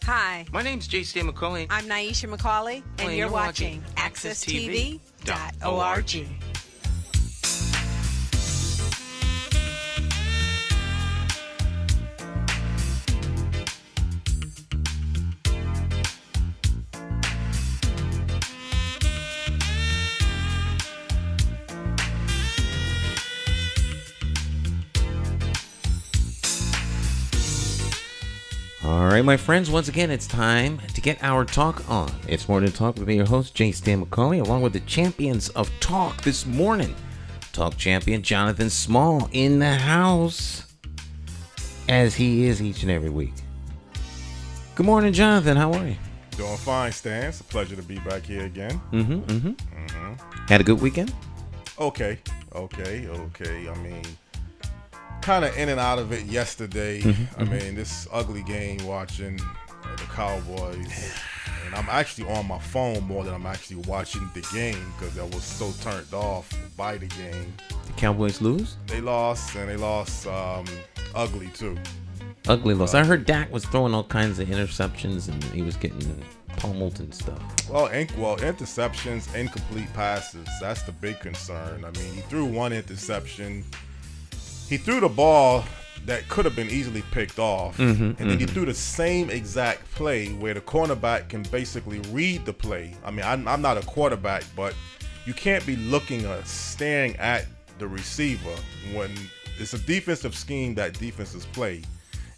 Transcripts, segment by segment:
Hi. My name's J.C. McCauley. I'm Nyesha McCauley, and you're watching AccessTV.org. All right, my friends, once again, it's time to get our talk on. It's Morning Talk with me, your host, J. Stan McCauley, along with the champions of talk this morning. Talk champion Jonathan Small in the house, as he is each and every week. Good morning, Jonathan. How are you? Doing fine, Stan. It's a pleasure to be back here again. Had a good weekend? Okay. I mean, kind of in and out of it yesterday. I mean, this ugly game watching the Cowboys. And I'm actually on my phone more than I'm actually watching the game because I was so turned off by the game. The Cowboys lose? They lost, and they lost ugly, too. Ugly loss. I heard Dak was throwing all kinds of interceptions, and he was getting pummeled and stuff. Well, interceptions, incomplete passes. That's the big concern. I mean, he threw one interception. He threw the ball that could have been easily picked off, and then he threw the same exact play where the cornerback can basically read the play. I mean, I'm not a quarterback, but you can't be looking or staring at the receiver when it's a defensive scheme that defenses play.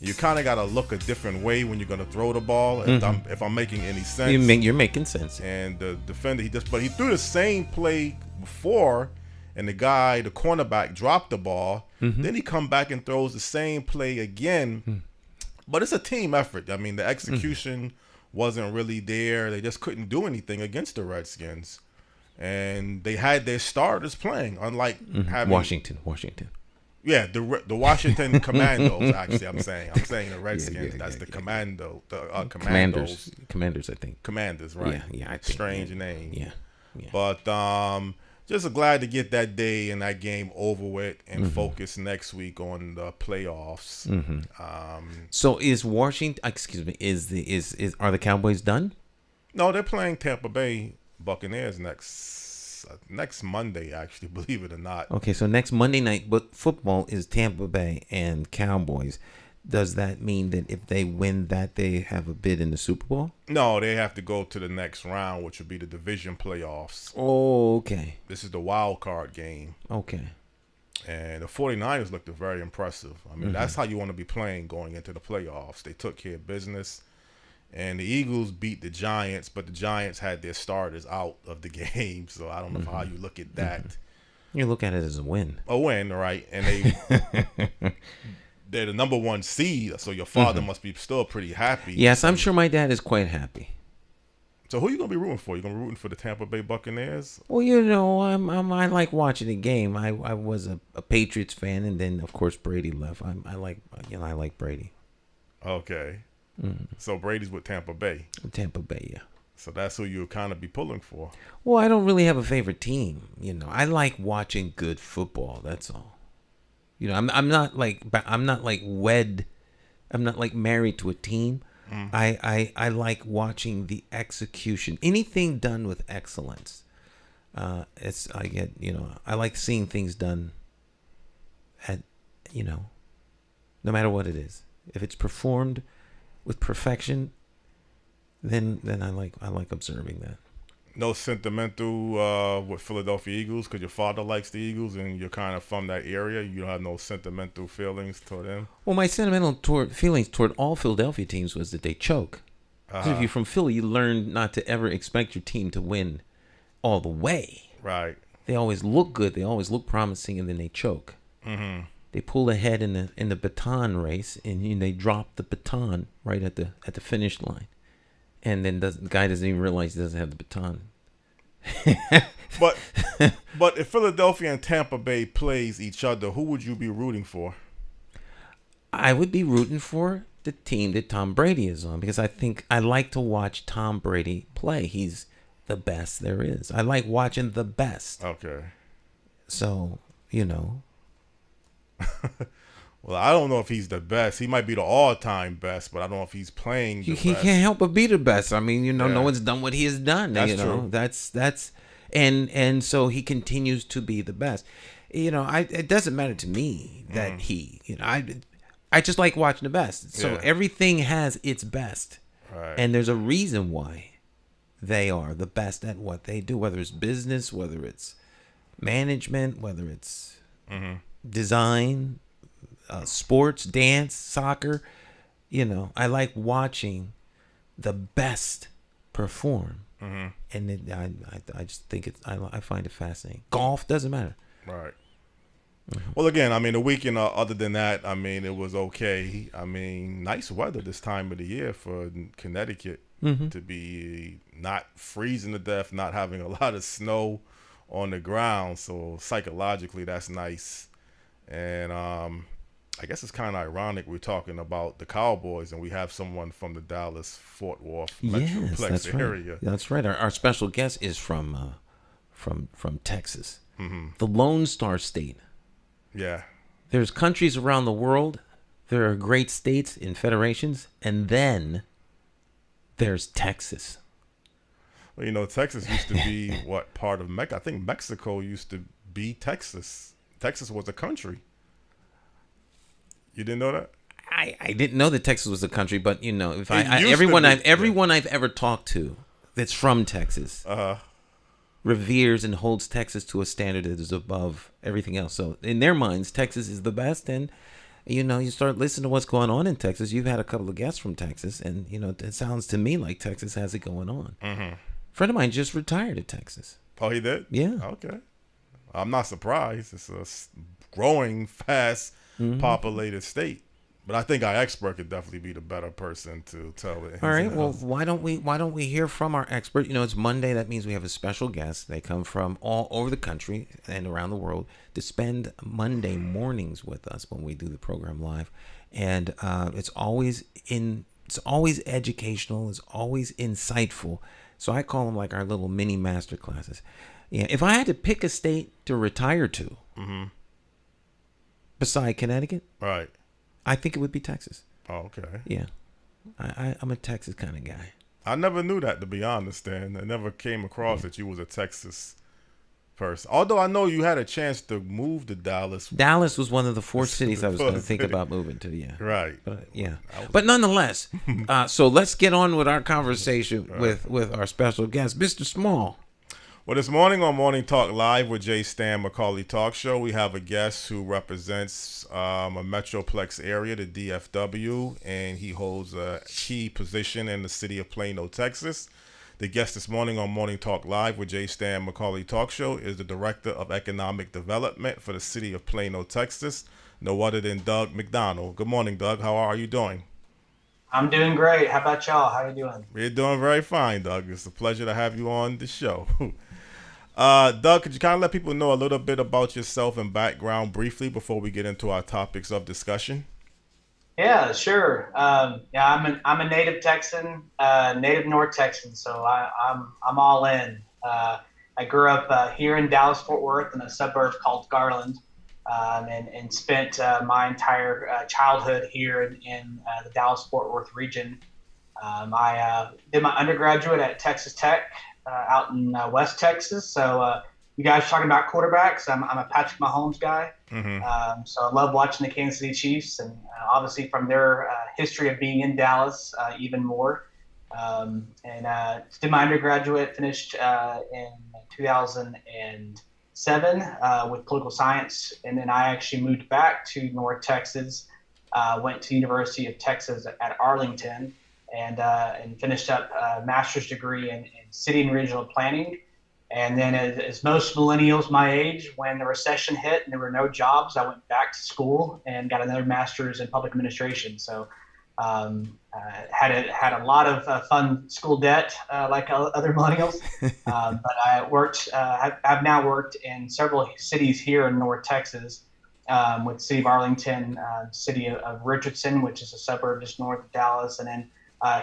You kind of got to look a different way when you're going to throw the ball, if I'm making any sense. You're making sense. And the defender, he threw the same play before, and the cornerback dropped the ball. Then he come back and throws the same play again. But it's a team effort. I mean, the execution wasn't really there. They just couldn't do anything against the Redskins. And they had their starters playing, unlike having Washington. Yeah, the Washington Commandos. Actually, I'm saying the Redskins. That's the Commandos, Commanders, I think. Commanders, right? Yeah. I think, Strange name. Yeah. But just glad to get that day and that game over with and focus next week on the playoffs. So is Washington? Excuse me. Are the Cowboys done? No, they're playing Tampa Bay Buccaneers next Monday. Actually, believe it or not. Okay, so next Monday night, but football is Tampa Bay and Cowboys. Does that mean that if they win that, they have a bid in the Super Bowl? No, they have to go to the next round, which would be the division playoffs. Oh, okay. This is the wild card game. Okay. And the 49ers looked very impressive. I mean, that's how you want to be playing going into the playoffs. They took care of business. And the Eagles beat the Giants, but the Giants had their starters out of the game. So I don't know how you look at that. You look at it as a win. A win, right? And they're the number one seed, so your father must be still pretty happy. Yes, I'm sure my dad is quite happy. So who are you gonna be rooting for? You gonna be rooting for the Tampa Bay Buccaneers? Well, I like watching the game. I was a Patriots fan, and then of course Brady left. I like Brady. Okay. So Brady's with Tampa Bay. Tampa Bay, yeah. So that's who you'll kind of be pulling for. Well, I don't really have a favorite team. I like watching good football. That's all. I'm not like wed. I'm not like married to a team. I like watching the execution. Anything done with excellence. I like seeing things done at, no matter what it is. If it's performed with perfection, then I like observing that. No sentimental with Philadelphia Eagles because your father likes the Eagles and you're kind of from that area. You don't have no sentimental feelings toward them. Well, my feelings toward all Philadelphia teams was that they choke. So if you're from Philly, you learn not to ever expect your team to win all the way. Right. They always look good. They always look promising, and then they choke. They pull ahead in the baton race, and they drop the baton right at the finish line. And then the guy doesn't even realize he doesn't have the baton. But if Philadelphia and Tampa Bay plays each other, who would you be rooting for? I would be rooting for the team that Tom Brady is on because I like to watch Tom Brady play. He's the best there is. I like watching the best. Okay. So, Well, I don't know if he's the best. He might be the all-time best, but I don't know if he's playing the He best. can't help but be the best. I mean, no Yeah. one's done what he has done. That's true. That's and so he continues to be the best. It doesn't matter to me that I just like watching the best. So everything has its best. Right. And there's a reason why they are the best at what they do, whether it's business, whether it's management, whether it's design, sports, dance, soccer. I like watching the best perform. And I just think I find it fascinating. Golf doesn't matter. Right. Well, again, I mean, the weekend, other than that, I mean, it was okay. I mean, nice weather this time of the year for Connecticut to be not freezing to death, not having a lot of snow on the ground. So psychologically, that's nice. And I guess it's kind of ironic we're talking about the Cowboys and we have someone from the Dallas-Fort Worth Metroplex area. Right. That's right. Our special guest is from Texas, the Lone Star State. Yeah. There's countries around the world. There are great states in federations, and then there's Texas. Well, Texas used to be part of Mexico? I think Mexico used to be Texas. Texas was a country. You didn't know that? I didn't know that Texas was a country, but if everyone I've ever talked to that's from Texas reveres and holds Texas to a standard that is above everything else. So in their minds, Texas is the best. And, you start listening to what's going on in Texas. You've had a couple of guests from Texas, and, it sounds to me like Texas has it going on. A friend of mine just retired at Texas. Oh, he did? Yeah. Okay. I'm not surprised. It's a growing, fast, populated state. But I think our expert could definitely be the better person to tell it. All right. Well, why don't we hear from our expert? It's Monday. That means we have a special guest. They come from all over the country and around the world to spend Monday mornings with us when we do the program live. And it's always educational. It's always insightful. So I call them like our little mini master classes. Yeah. If I had to pick a state to retire to, beside Connecticut, right, I think it would be Texas. Oh, okay. Yeah. I'm a Texas kind of guy. I never knew that, to be honest, Dan. I never came across that you was a Texas person. Although I know you had a chance to move to Dallas. Dallas was one of the 4 cities I was going to think about moving to, yeah. Right. But, yeah. But nonetheless, so let's get on with our conversation with our special guest, Mr. Small. Well, this morning on Morning Talk Live with Jay Stan McCauley Talk Show, we have a guest who represents a Metroplex area, the DFW, and he holds a key position in the city of Plano, Texas. The guest this morning on Morning Talk Live with Jay Stan McCauley Talk Show is the Director of Economic Development for the city of Plano, Texas, no other than Doug McDonald. Good morning, Doug. How are you doing? I'm doing great. How about y'all? How are you doing? We're doing very fine, Doug. It's a pleasure to have you on the show. Doug, could you kind of let people know a little bit about yourself and background briefly before we get into our topics of discussion? Yeah, sure. I'm a native Texan, native North Texan, so I'm all in. I grew up here in Dallas-Fort Worth in a suburb called Garland, and spent my entire childhood here in the Dallas-Fort Worth region. I did my undergraduate at Texas Tech. Out in West Texas. So you guys talking about quarterbacks, I'm a Patrick Mahomes guy. So I love watching the Kansas City Chiefs, and obviously from their history of being in Dallas, even more. Did my undergraduate, finished in 2007 with political science. And then I actually moved back to North Texas, went to University of Texas at Arlington, and finished up a master's degree in city and regional planning. And then as most millennials my age, when the recession hit and there were no jobs, I went back to school and got another master's in public administration. So had a lot of fun school debt like other millennials. But I worked, I've now worked in several cities here in North Texas, with the city of Arlington, city of Richardson, which is a suburb just north of Dallas, and then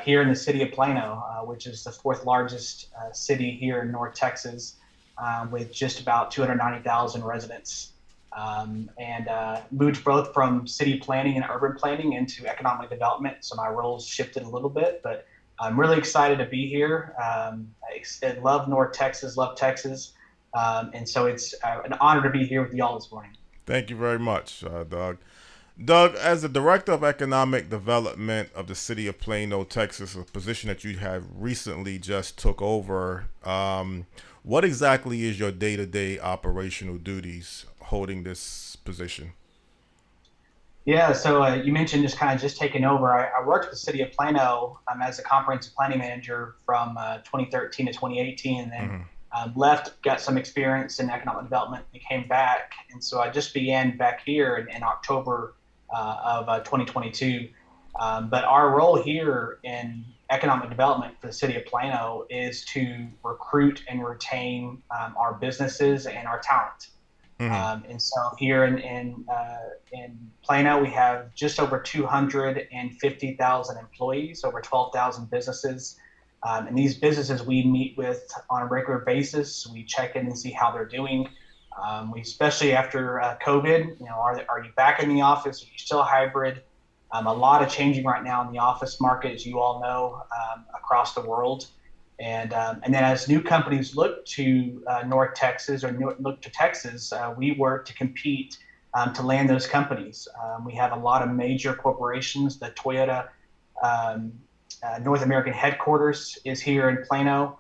here in the city of Plano, which is the 4th largest city here in North Texas, with just about 290,000 residents. and moved both from city planning and urban planning into economic development. So my roles shifted a little bit, but I'm really excited to be here. I love North Texas, love Texas. And so it's an honor to be here with y'all this morning. Thank you very much, Doug. Doug, as the Director of Economic Development of the City of Plano, Texas, a position that you have recently just took over, what exactly is your day-to-day operational duties holding this position? Yeah, so you mentioned just taking over. I worked with the City of Plano as a comprehensive planning manager from 2013 to 2018, and then left, got some experience in economic development, and came back. And so I just began back here in October of 2022. But our role here in economic development for the City of Plano is to recruit and retain our businesses and our talent. And so here in Plano, we have just over 250,000 employees, over 12,000 businesses. And these businesses we meet with on a regular basis. We check in and see how they're doing. We, especially after COVID, are you back in the office? Are you still hybrid? A lot of changing right now in the office market, as you all know, across the world. And then as new companies look to North Texas or look to Texas, we work to compete to land those companies. We have a lot of major corporations. The Toyota North American headquarters is here in Plano,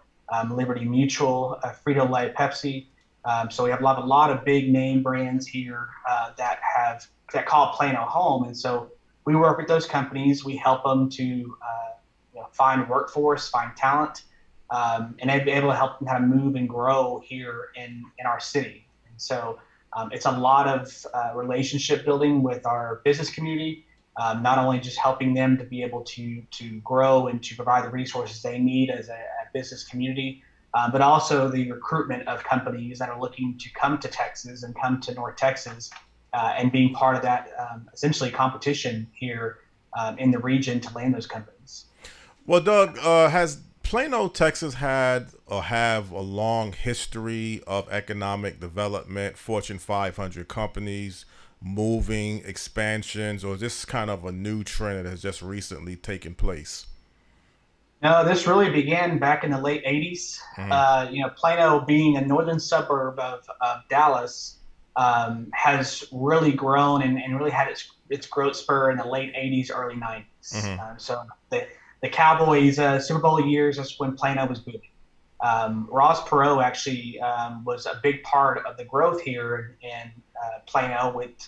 Liberty Mutual, Frito-Lay, Pepsi. So we have a lot of big name brands here that call Plano home. And so we work with those companies. We help them to find workforce, find talent, and be able to help them kind of move and grow here in our city. And so it's a lot of relationship building with our business community, not only just helping them to be able to grow and to provide the resources they need as a business community, but also the recruitment of companies that are looking to come to Texas and come to North Texas, and being part of that essentially competition here in the region to land those companies. Well, Doug, has Plano, Texas had or have a long history of economic development, Fortune 500 companies, moving, expansions, or is this kind of a new trend that has just recently taken place? No, this really began back in the late 80s. Plano, being a northern suburb of Dallas, has really grown and really had its growth spur in the late 80s, early 90s. So the Cowboys Super Bowl years is when Plano was booming. Ross Perot actually was a big part of the growth here in Plano with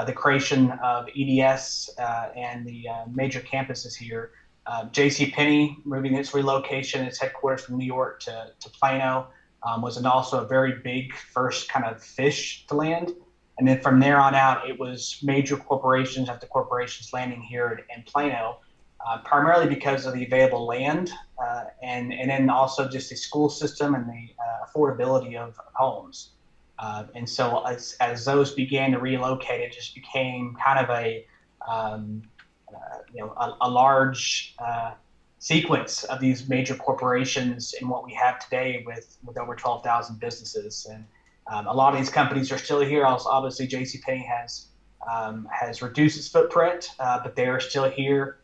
the creation of EDS and the major campuses here. JCPenney moving its relocation, its headquarters from New York to Plano, was also a very big first kind of fish to land. And then from there on out, it was major corporations after corporations landing here in Plano, primarily because of the available land, and then also just the school system and the affordability of homes. And so as those began to relocate, it just became kind of a large sequence of these major corporations in what we have today with over 12,000 businesses. And a lot of these companies are still here. Also, obviously, JCPenney has reduced its footprint, but they are still here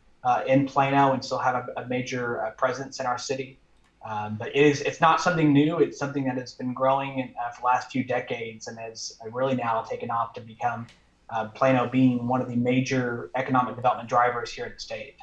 in Plano and still have a major presence in our city. But it's not something new. It's something that has been growing for the last few decades and has really now taken off to become Plano being one of the major economic development drivers here in the state.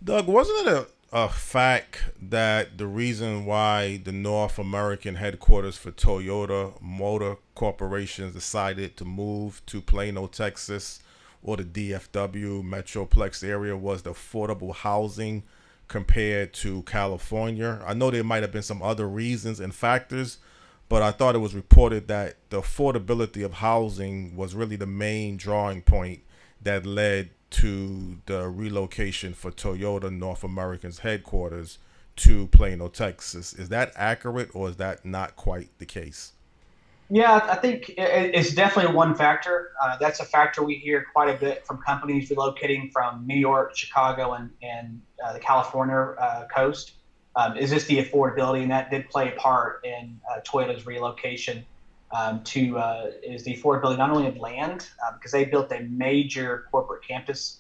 Doug, wasn't it a fact that the reason why the North American headquarters for Toyota Motor Corporation decided to move to Plano, Texas, or the DFW Metroplex area was the affordable housing compared to California? I know there might have been some other reasons and factors, but I thought it was reported that the affordability of housing was really the main drawing point that led to the relocation for Toyota North American's headquarters to Plano, Texas. Is that accurate, or is that not quite the case? Yeah, I think it's definitely one factor. That's a factor we hear quite a bit from companies relocating from New York, Chicago, and the California coast. Is just the affordability, and that did play a part in Toyota's relocation. is the affordability not only of land, because they built a major corporate campus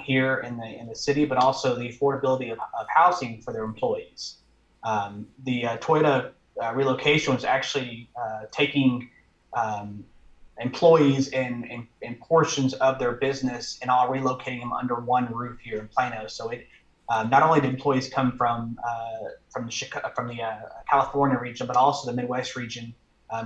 here in the city, but also the affordability of housing for their employees. The Toyota relocation was actually taking employees in portions of their business and all relocating them under one roof here in Plano. So it not only did employees come from the California region, but also the Midwest region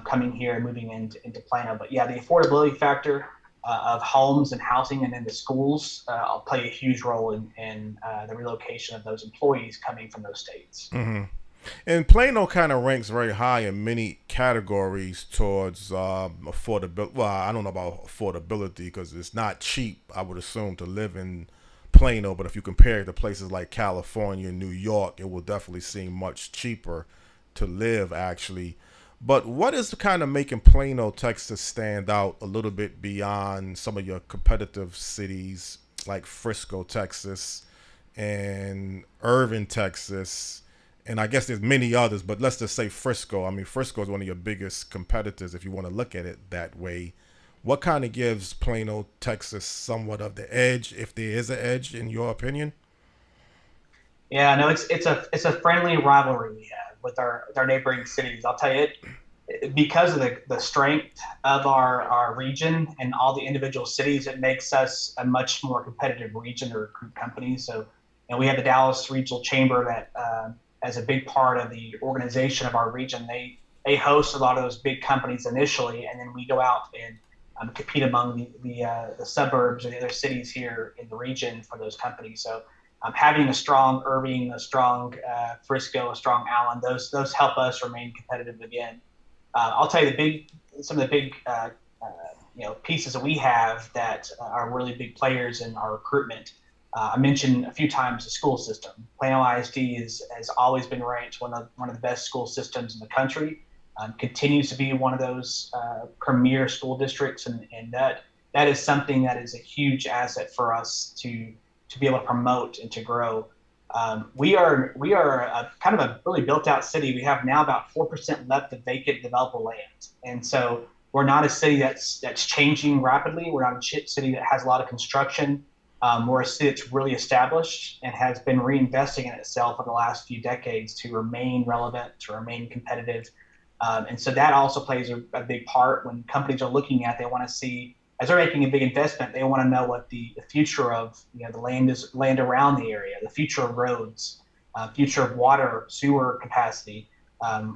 coming here and moving into Plano. But yeah, the affordability factor of homes and housing and then the schools play a huge role in the relocation of those employees coming from those states. Mm-hmm. And Plano kind of ranks very high in many categories towards affordability. Well, I don't know about affordability because it's not cheap, I would assume, to live in Plano. But if you compare it to places like California, New York, it will definitely seem much cheaper to live, actually. But what is kind of making Plano, Texas stand out a little bit beyond some of your competitive cities like Frisco, Texas, and Irving, Texas? And I guess there's many others, but let's just say Frisco. I mean, Frisco is one of your biggest competitors if you want to look at it that way. What kind of gives Plano, Texas somewhat of the edge, if there is an edge, in your opinion? Yeah, no, it's a friendly rivalry we have with our neighboring cities. I'll tell you, because of the strength of our region and all the individual cities, it makes us a much more competitive region to recruit companies. So, we have the Dallas Regional Chamber that as a big part of the organization of our region. They host a lot of those big companies initially, and then we go out and compete among the suburbs or the other cities here in the region for those companies. So having a strong Irving, a strong Frisco, a strong Allen, those help us remain competitive again. I'll tell you some of the big pieces that we have that are really big players in our recruitment. I mentioned a few times the school system. Plano ISD has always been ranked one of the best school systems in the country. Continues to be one of those premier school districts, and that is something that is a huge asset for us to be able to promote and to grow. We are a kind of a really built out city. We have now about 4% left of vacant developable land, and so we're not a city that's changing rapidly. We're not a city that has a lot of construction. We're a city that's really established and has been reinvesting in itself for the last few decades to remain relevant, to remain competitive. And so that also plays a big part when companies are looking at, they want to see, as they're making a big investment, they want to know what the future of the land around the area, the future of roads, future of water, sewer capacity.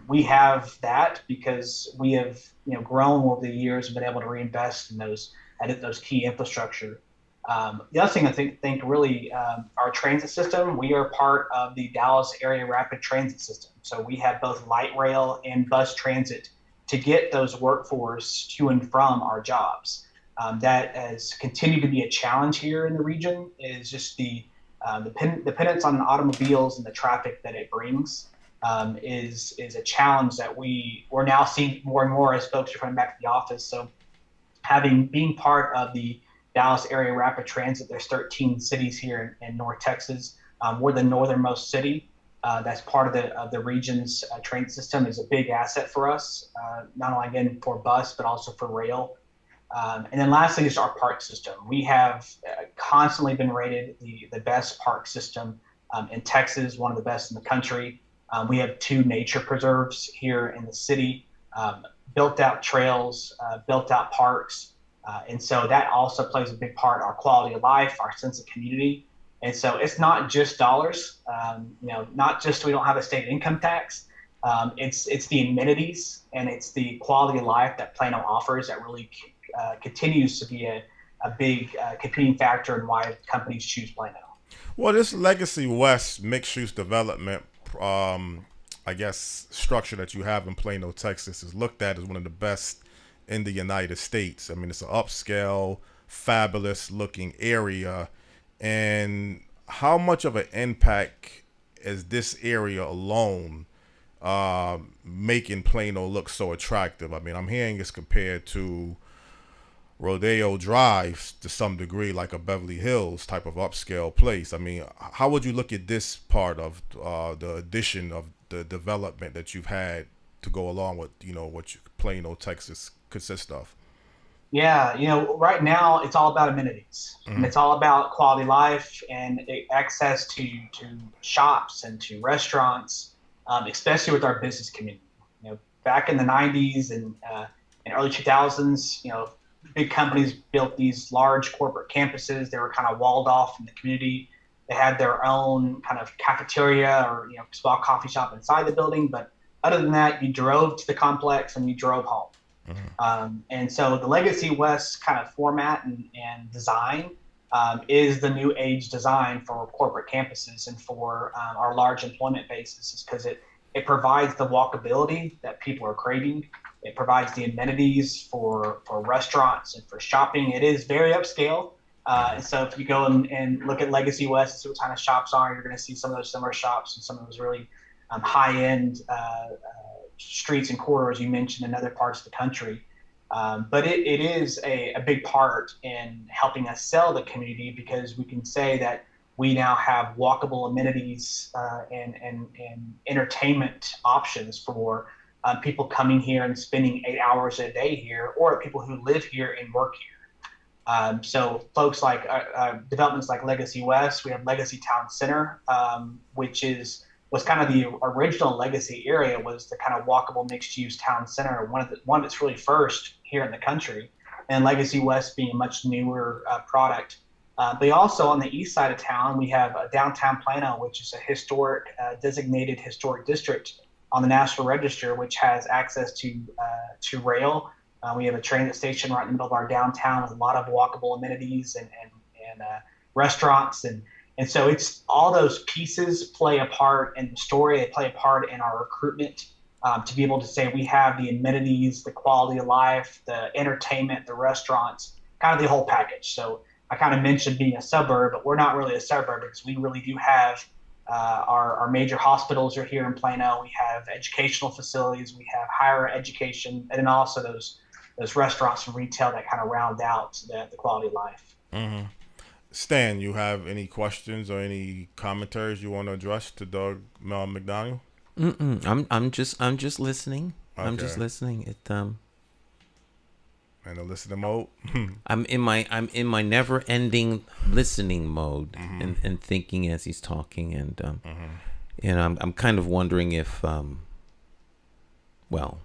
We have that because we have grown over the years and been able to reinvest in those key infrastructure. The other thing I think really our transit system, we are part of the Dallas Area Rapid Transit System. So we have both light rail and bus transit to get those workforce to and from our jobs. That has continued to be a challenge here in the region, is just the dependence on automobiles and the traffic that it brings is a challenge that we're now seeing more and more as folks are coming back to the office. So being part of the Dallas Area Rapid Transit, there's 13 cities here in North Texas. We're the northernmost city. That's part of the region's transit system, is a big asset for us, not only again for bus, but also for rail. And then lastly is our park system. We have constantly been rated the best park system in Texas, one of the best in the country. We have 2 nature preserves here in the city, built out trails, built out parks. And so that also plays a big part in our quality of life, our sense of community. And so it's not just dollars, not just we don't have a state income tax. It's the amenities and it's the quality of life that Plano offers that really continues to be a big competing factor in why companies choose Plano. Well, this Legacy West mixed-use development, I guess, structure that you have in Plano, Texas, is looked at as one of the best in the United States. I mean, it's an upscale, fabulous-looking area. And how much of an impact is this area alone making Plano look so attractive? I mean, I'm hearing it's compared to Rodeo Drive to some degree, like a Beverly Hills type of upscale place. I mean, how would you look at this part of the addition of the development that you've had to go along with what Plano, Texas consists of? Yeah, right now it's all about amenities, and it's all about quality life and access to shops and to restaurants, especially with our business community. Back in the '90s and early 2000s, big companies built these large corporate campuses. They were kind of walled off from the community. They had their own kind of cafeteria or small coffee shop inside the building, but other than that, you drove to the complex and you drove home. And so the Legacy West kind of format and design is the new age design for corporate campuses and for our large employment bases, because it provides the walkability that people are craving. It provides the amenities for restaurants and for shopping. It is very upscale. And so if you go and look at Legacy West, see what kind of shops are, you're going to see some of those similar shops and some of those really high-end streets and corridors you mentioned in other parts of the country. But it is a big part in helping us sell the community, because we can say that we now have walkable amenities and entertainment options for people coming here and spending 8 hours a day here, or people who live here and work here. So folks like developments like Legacy West, we have Legacy Town Center, which was kind of the original Legacy area, was the kind of walkable mixed-use town center, one that's really first here in the country, and Legacy West being a much newer product. But also on the east side of town, we have downtown Plano, which is a historic, designated historic district on the National Register, which has access to rail. We have a transit station right in the middle of our downtown with a lot of walkable amenities and restaurants. And so it's all those pieces play a part in the story. They play a part in our recruitment, to be able to say we have the amenities, the quality of life, the entertainment, the restaurants, kind of the whole package. So I kind of mentioned being a suburb, but we're not really a suburb, because we really do have our major hospitals are here in Plano. We have educational facilities, we have higher education, and then also those restaurants and retail that kind of round out the quality of life. Mm-hmm. Stan, you have any questions or any commentaries you want to address to Doug McDonald? I'm just listening. Okay. I'm just listening. In a listening mode. I'm in my never-ending listening mode, and thinking as he's talking, and I'm kind of wondering if I'm wondering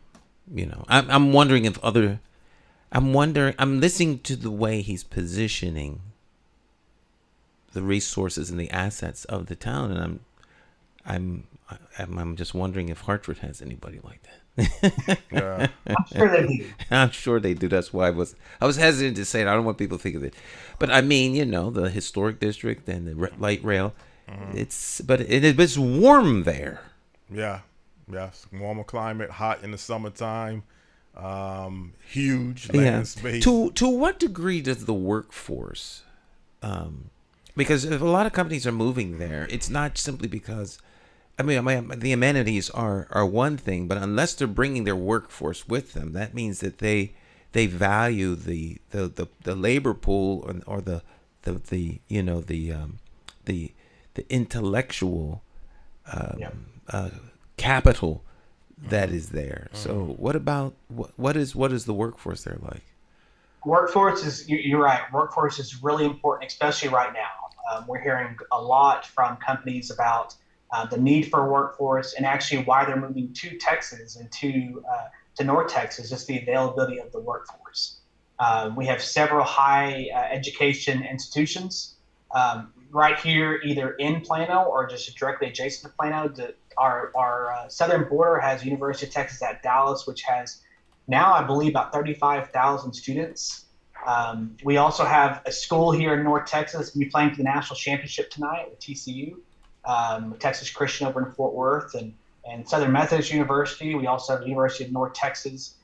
if I'm listening to the way he's positioning the resources and the assets of the town, and I'm just wondering if Hartford has anybody like that. Yeah. I'm sure they do. I'm sure they do. That's why I was hesitant to say it. I don't want people to think of it, but I mean, the historic district and the light rail. It's warm there. Yeah, it's warmer climate, hot in the summertime, huge land space. To what degree does the workforce? Because if a lot of companies are moving there, it's not simply because, the amenities are one thing, but unless they're bringing their workforce with them, that means that they value the labor pool or the intellectual capital that is there. So what about what is the workforce there like? Workforce is, you're right. Workforce is really important, especially right now. We're hearing a lot from companies about the need for a workforce, and actually why they're moving to Texas and to North Texas, just the availability of the workforce. We have several high education institutions right here, either in Plano or just directly adjacent to Plano. Our southern border has University of Texas at Dallas, which has now, I believe, about 35,000 students. We also have a school here in North Texas. We'll be playing for the national championship tonight with TCU, Texas Christian over in Fort Worth, and Southern Methodist University. We also have the University of North Texas,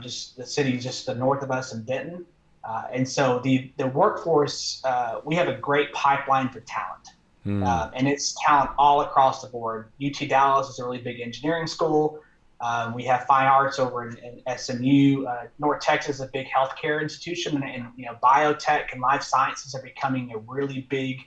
just the city just the north of us in Denton. And so the workforce, we have a great pipeline for talent. And it's talent all across the board. UT Dallas is a really big engineering school. We have fine arts over in SMU. North Texas is a big healthcare institution, and biotech and life sciences are becoming a really big,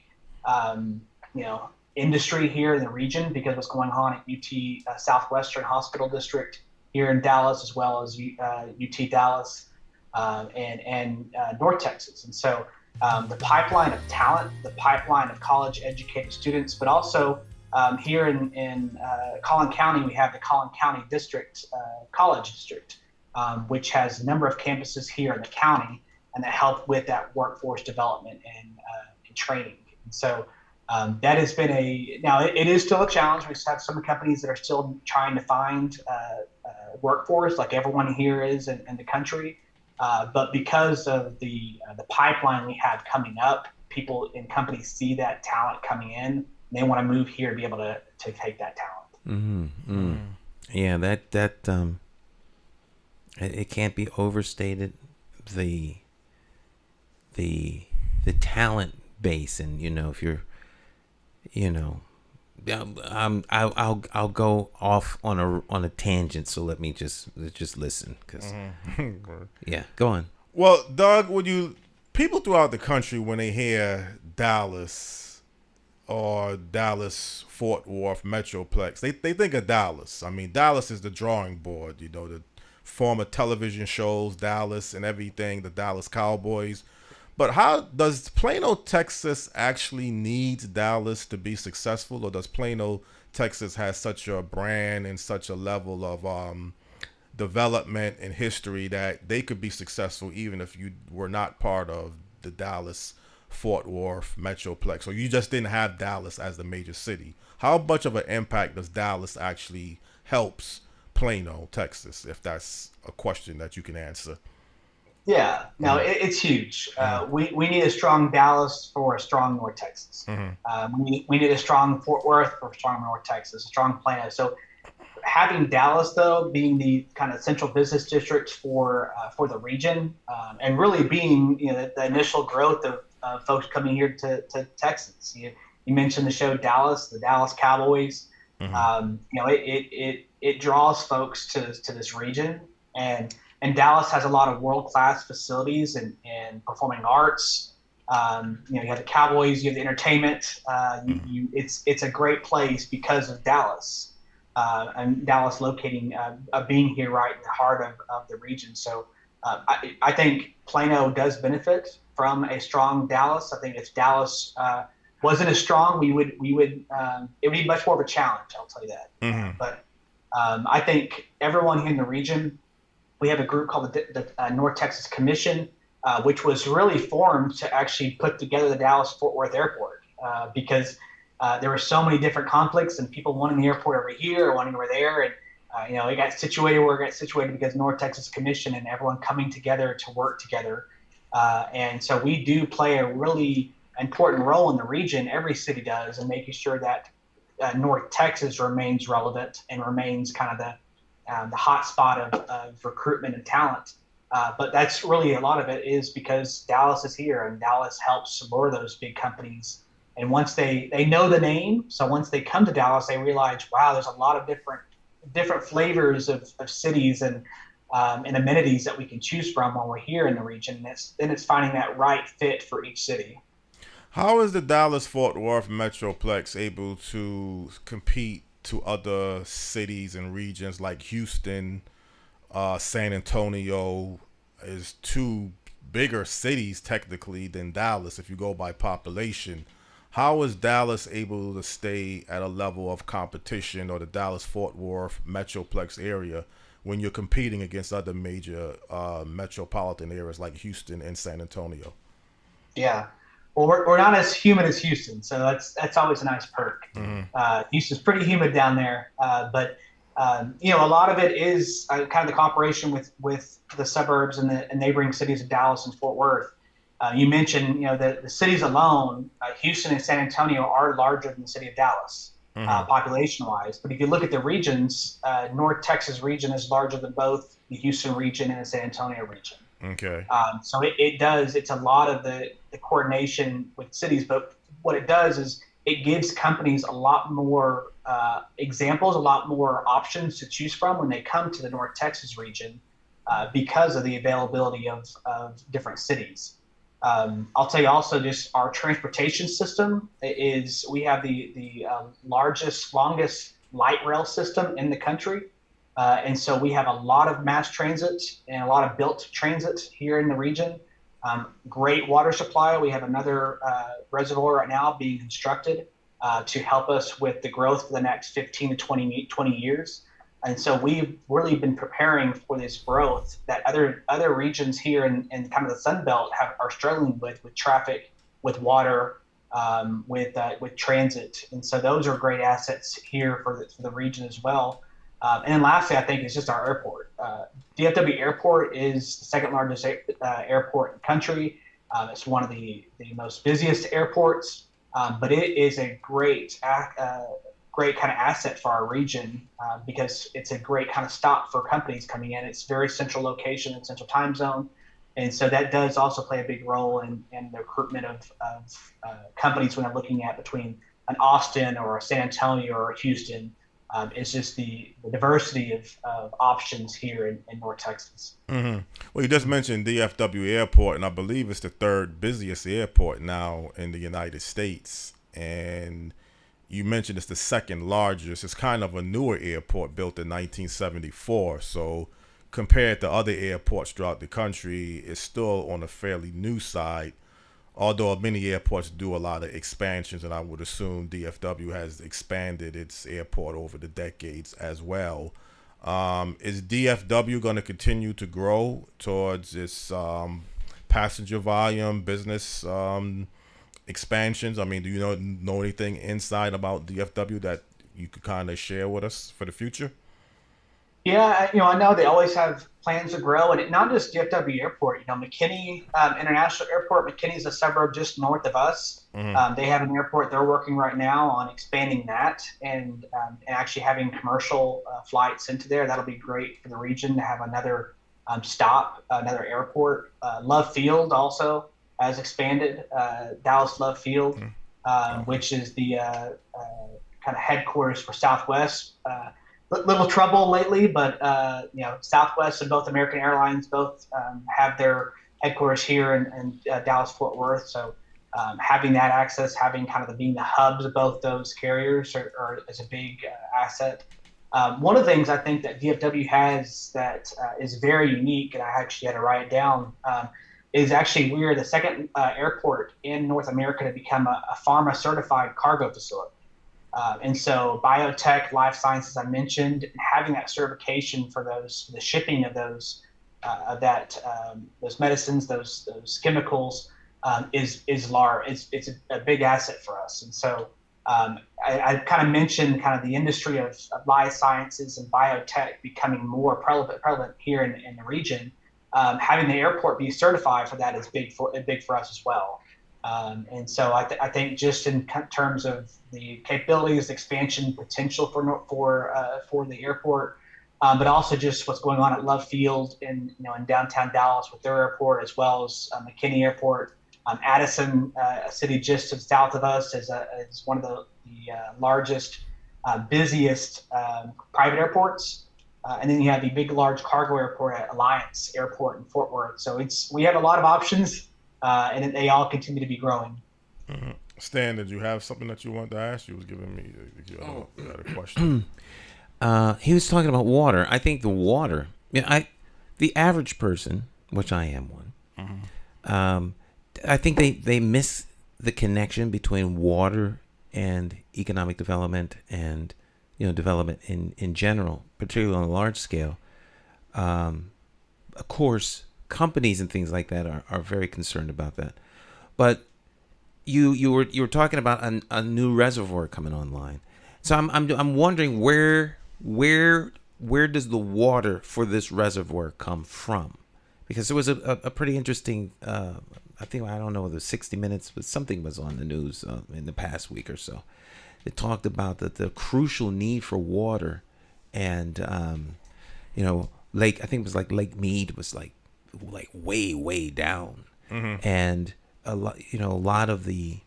industry here in the region because of what's going on at UT Southwestern Hospital District here in Dallas, as well as UT Dallas and North Texas. And so the pipeline of talent, the pipeline of college educated students, but also here in Collin County, we have the Collin County District, College District, which has a number of campuses here in the county, and that help with that workforce development and training. And so that has been now it is still a challenge. We have some companies that are still trying to find workforce, like everyone here is in the country. But because of the pipeline we have coming up, people in companies see that talent coming in, and they want to move here to be able to take that talent. Yeah, that it can't be overstated, the talent base. And if you're I'll go off on a tangent, so let me just listen, because yeah, go on. Well, Doug, people throughout the country, when they hear Dallas or Dallas Fort Worth Metroplex, they think of Dallas. I mean, Dallas is the drawing board, the former television shows, Dallas and everything, the Dallas Cowboys. But how does Plano, Texas actually need Dallas to be successful, or does Plano, Texas have such a brand and such a level of development and history that they could be successful even if you were not part of the Dallas Fort Worth Metroplex, or you just didn't have Dallas as the major city? How much of an impact does Dallas actually helps Plano, Texas, if that's a question that you can answer? Yeah, no, it's huge. We need a strong Dallas for a strong North Texas. We need a strong Fort Worth for a strong North Texas, a strong Plano. So having Dallas, though, being the kind of central business district for the region, and really being the initial growth of folks coming here to Texas. You mentioned the show Dallas, the Dallas Cowboys. It draws folks to this region, and Dallas has a lot of world-class facilities and performing arts. You have the Cowboys, you have the entertainment. It's a great place because of Dallas, and Dallas being here right in the heart of the region. So I think Plano does benefit from a strong Dallas. I think if Dallas wasn't as strong, it would be much more of a challenge. I'll tell you that. But I think everyone here in the region. We have a group called the North Texas Commission, which was really formed to actually put together the Dallas-Fort Worth Airport because there were so many different conflicts and people wanting the airport over here or wanting over there. And, it got situated where it got situated because North Texas Commission and everyone coming together to work together. And so we do play a really important role in the region. Every city does, in making sure that North Texas remains relevant and remains kind of the hot spot of recruitment and talent. But that's really a lot of it is because Dallas is here, and Dallas helps lure those big companies. And once they know the name, so once they come to Dallas, they realize, wow, there's a lot of different flavors of cities and amenities that we can choose from when we're here in the region. Then it's finding that right fit for each city. How is the Dallas-Fort Worth Metroplex able to compete to other cities and regions like Houston, San Antonio is two bigger cities technically than Dallas if you go by population? How is Dallas able to stay at a level of competition, or the Dallas-Fort Worth Metroplex area, when you're competing against other major metropolitan areas like Houston and San Antonio? Yeah. Well, we're not as humid as Houston, so that's always a nice perk. Houston's pretty humid down there, but a lot of it is kind of the cooperation with the suburbs and the neighboring cities of Dallas and Fort Worth. You mentioned, the cities alone, Houston and San Antonio are larger than the city of Dallas, population-wise. But if you look at the regions, North Texas region is larger than both the Houston region and the San Antonio region. Okay. So it's a lot of the coordination with cities, but what it does is it gives companies a lot more examples, a lot more options to choose from when they come to the North Texas region because of the availability of different cities. I'll tell you also, just our transportation system we have the longest light rail system in the country. And so we have a lot of mass transit and a lot of built transit here in the region. Great water supply. We have another reservoir right now being constructed to help us with the growth for the next 15 to 20 years. And so we've really been preparing for this growth that other regions here in kind of the Sun Belt are struggling with traffic, with water, with transit. And so those are great assets here for the region as well. And then lastly, I think it's just our airport. DFW Airport is the second largest airport in the country. It's one of the most busiest airports, but it is a great kind of asset for our region because it's a great kind of stop for companies coming in. It's very central location in central time zone. And so that does also play a big role in the recruitment of companies when they're looking at between an Austin or a San Antonio or a Houston. It's just the diversity of options here in North Texas. Mm-hmm. Well, you just mentioned DFW Airport, and I believe it's the third busiest airport now in the United States. And you mentioned it's the second largest. It's kind of a newer airport built in 1974. So compared to other airports throughout the country, it's still on a fairly new side. Although many airports do a lot of expansions, and I would assume DFW has expanded its airport over the decades as well. Is DFW going to continue to grow towards its passenger volume, business expansions? I mean, do you know anything inside about DFW that you could kind of share with us for the future? Yeah, I know they always have plans to grow, and not just DFW Airport. McKinney International Airport. McKinney is a suburb just north of us. Mm-hmm. They have an airport. They're working right now on expanding that and actually having commercial flights into there. That'll be great for the region to have another stop, another airport. Love Field also has expanded. Dallas Love Field, which is the kind of headquarters for Southwest. Little trouble lately, but Southwest and both American Airlines both have their headquarters here in Dallas Fort Worth. So having that access, having kind of being the hubs of both those carriers is a big asset. One of the things I think that DFW has that is very unique, and I actually had to write it down, is actually we are the second airport in North America to become a pharma certified cargo facility. And so biotech, life sciences, I mentioned, and having that certification for the shipping of those medicines, those chemicals, is large. It's a big asset for us. And so I kind of mentioned kind of the industry of life sciences and biotech becoming more prevalent here in the region. Having the airport be certified for that is big for us as well. And so I think just in terms of the capabilities, expansion potential for the airport, but also just what's going on at Love Field in downtown Dallas with their airport, as well as McKinney Airport. Addison, a city just to the south of us, is one of the largest, busiest private airports. And then you have the big, large cargo airport at Alliance Airport in Fort Worth. So we have a lot of options. And they all continue to be growing. Mm-hmm. Stan, did you have something that you wanted to ask? You was giving me you had a question. He was talking about water. I think the water. The average person, which I am one, mm-hmm. I think they miss the connection between water and economic development and development in general, particularly on a large scale. Of course, companies and things like that are very concerned about that. But you were talking about a new reservoir coming online. So I'm wondering where does the water for this reservoir come from? Because there was a pretty interesting I don't know whether 60 Minutes, but something was on the news in the past week or so. It talked about the crucial need for water, and Lake, I think it was like Lake Mead was like way down, mm-hmm. and a lot of the,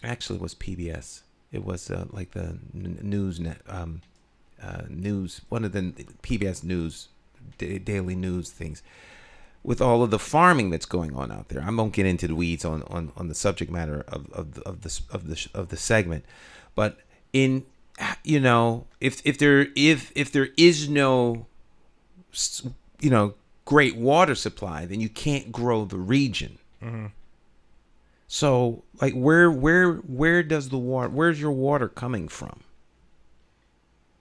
actually it was PBS. It was like the news one of the PBS news daily news things, with all of the farming that's going on out there. I won't get into the weeds on the subject matter of the segment, but if there is no great water supply, then you can't grow the region. Mm-hmm. So, like, where does the water? Where's your water coming from?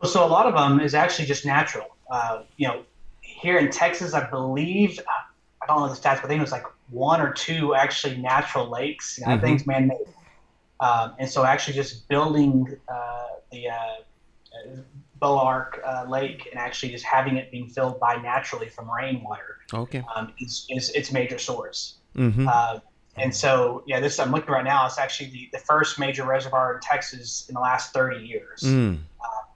So a lot of them is actually just natural. Here in Texas, I believe, I don't know the stats, but I think it was like one or two actually natural lakes. I think it's man-made. And so actually just building the Beauark Lake and actually just having it being filled by naturally from rainwater is its major source. Mm-hmm. And so, this I'm looking right now. It's actually the first major reservoir in Texas in the last 30 years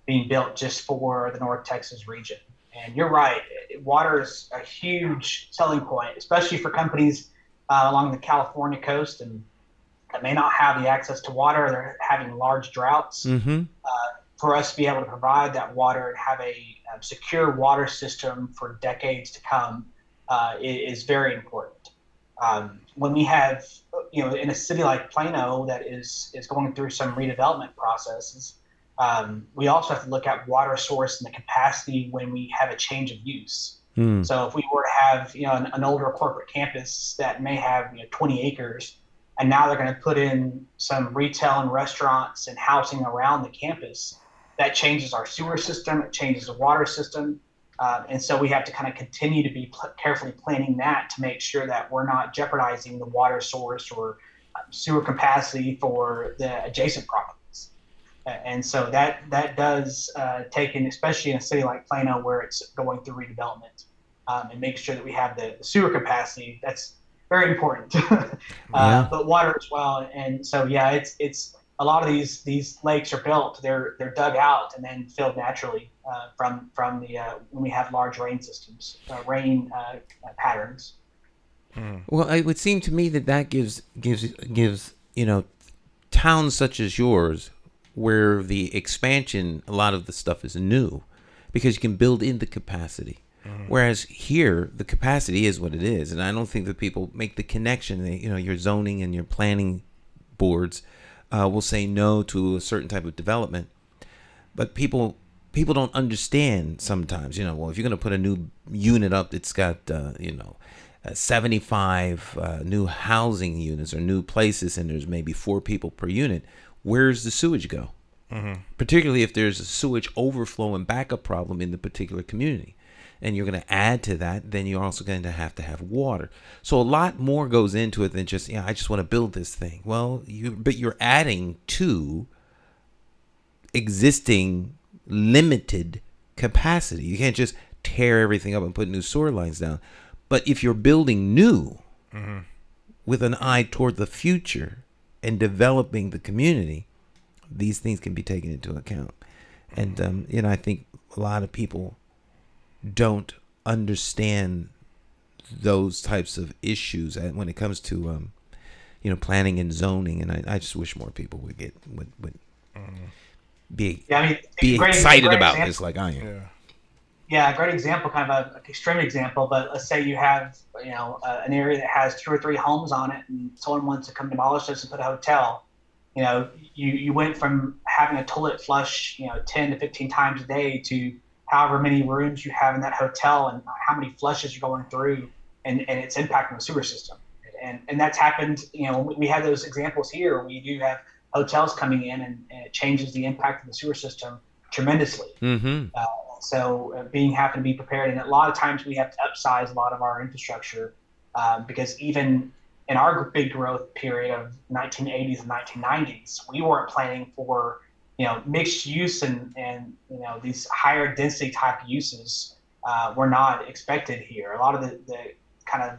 being built just for the North Texas region. And you're right, water is a huge selling point, especially for companies along the California coast and that may not have the access to water. They're having large droughts. Mm-hmm. For us to be able to provide that water and have a secure water system for decades to come is very important. When we have, in a city like Plano that is going through some redevelopment processes, we also have to look at water source and the capacity when we have a change of use. So if we were to have, an older corporate campus that may have 20 acres, and now they're going to put in some retail and restaurants and housing around the campus, that changes our sewer system, it changes the water system. And so we have to kind of continue to be carefully planning that to make sure that we're not jeopardizing the water source or sewer capacity for the adjacent properties. And so that does take in, especially in a city like Plano where it's going through redevelopment, and make sure that we have the sewer capacity. That's very important, but water as well. And so, it's a lot of these lakes are built. They're dug out and then filled naturally from the when we have large rain systems, rain patterns. Well, it would seem to me that gives towns such as yours, where the expansion, a lot of the stuff is new, because you can build in the capacity. Whereas here, the capacity is what it is, and I don't think that people make the connection. Your zoning and your planning boards will say no to a certain type of development, but people don't understand sometimes. Well, if you're going to put a new unit up, it's got 75 new housing units or new places, and there's maybe 4 people per unit. Where's the sewage go? Particularly if there's a sewage overflow and backup problem in the particular community. And you're going to add to that, then you're also going to have water. So a lot more goes into it than just, I just want to build this thing. Well, you're adding to existing limited capacity. You can't just tear everything up and put new sewer lines down. But if you're building new with an eye toward the future and developing the community, these things can be taken into account. And, I think a lot of people don't understand those types of issues when it comes to planning and zoning, and I just wish more people would be excited about this like I am. A great example, kind of an extreme example, but let's say you have an area that has 2 or 3 homes on it, and someone wants to come demolish this and put a hotel. You went from having a toilet flush 10 to 15 times a day to however many rooms you have in that hotel and how many flushes you're going through, and its impact on the sewer system. And that's happened, we have those examples here. We do have hotels coming in and it changes the impact of the sewer system tremendously. So having to be prepared. And a lot of times we have to upsize a lot of our infrastructure because even in our big growth period of 1980s and 1990s, we weren't planning for mixed use and these higher density type uses were not expected here. A lot of the kind of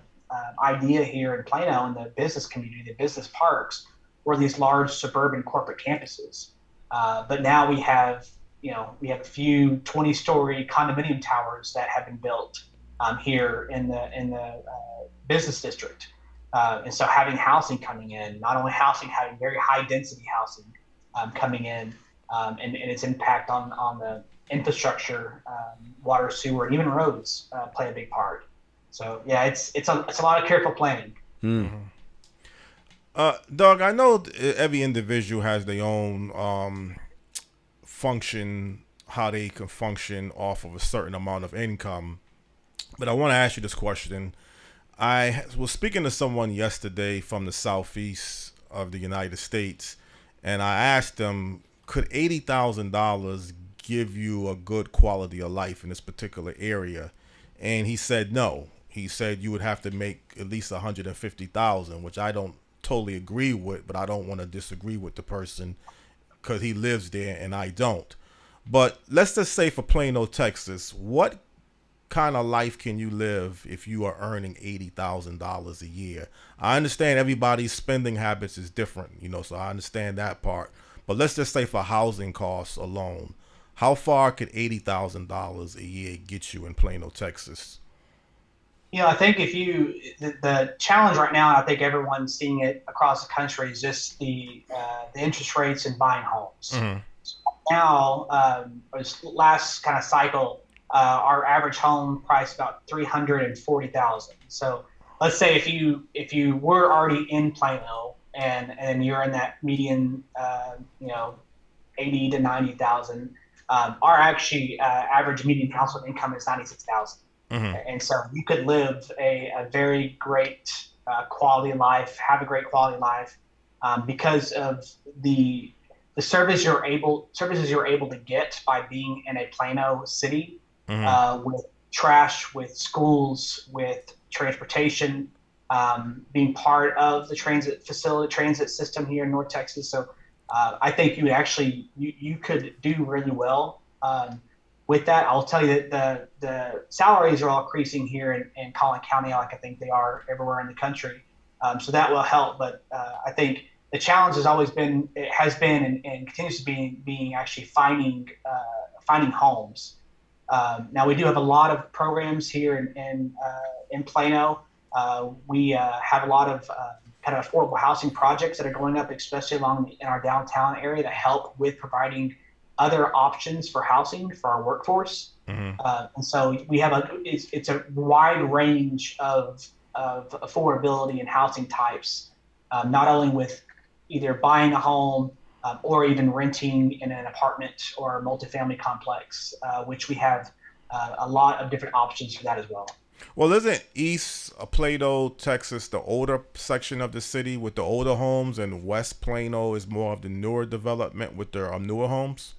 idea here in Plano in the business community, the business parks, were these large suburban corporate campuses. But now we have a few 20-story condominium towers that have been built here in the business district. And so having housing coming in, not only housing, having very high density housing coming in, and its impact on the infrastructure, water, sewer, and even roads play a big part. So it's a lot of careful planning. Doug, I know every individual has their own function, how they can function off of a certain amount of income But I want to ask you this question. I was speaking to someone yesterday from the southeast of the United States, and I asked them, could $80,000 give you a good quality of life in this particular area? And he said no. He said you would have to make at least $150,000, which I don't totally agree with, but I don't want to disagree with the person because he lives there and I don't. But let's just say for Plano, Texas, what kind of life can you live if you are earning $80,000 a year? I understand everybody's spending habits is different, so I understand that part. But let's just say for housing costs alone, how far could $80,000 a year get you in Plano, Texas? I think the challenge right now, and I think everyone's seeing it across the country, is just the interest rates in buying homes. Mm-hmm. So now, this last kind of cycle, our average home price about $340,000. So let's say if you were already in Plano and you're in that median, 80 to 90,000, our actually average median household income is 96,000. Mm-hmm. And so you could live a very great quality life, have a great quality life, because of the services you're able to get by being in a Plano city, mm-hmm. With trash, with schools, with transportation, being part of the transit system here in North Texas. So I think you could do really well with that. I'll tell you that the salaries are all increasing here in Collin County, like I think they are everywhere in the country. So that will help. But I think the challenge has been and continues to be being actually finding homes. Now we do have a lot of programs here in Plano. We have a lot of kind of affordable housing projects that are going up, especially in our downtown area, to help with providing other options for housing for our workforce. Mm-hmm. And so we have it's a wide range of affordability and housing types, not only with either buying a home or even renting in an apartment or a multifamily complex, which we have a lot of different options for that as well. Well, isn't East Plano, Texas, the older section of the city with the older homes, and West Plano is more of the newer development with their newer homes?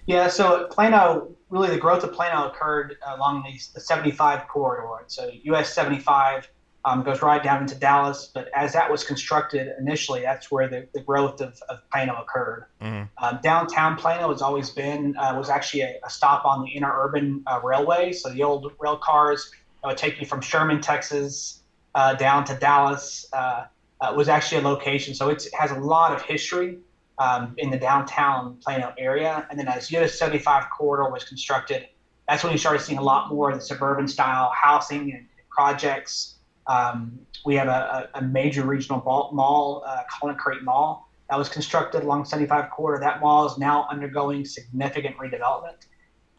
Yeah, so Plano, really the growth of Plano occurred along the 75 corridor. So US 75 goes right down into Dallas, but as that was constructed initially, that's where the growth of Plano occurred. Mm-hmm. Downtown Plano has always been, was actually a stop on the interurban railway. So the old rail cars that would take you from Sherman, Texas, down to Dallas, was actually a location. So it has a lot of history in the downtown Plano area. And then as US 75 corridor was constructed, that's when you started seeing a lot more of the suburban style housing and projects. We have a major regional mall, Collin Creek Mall, that was constructed along 75 corridor. That mall is now undergoing significant redevelopment.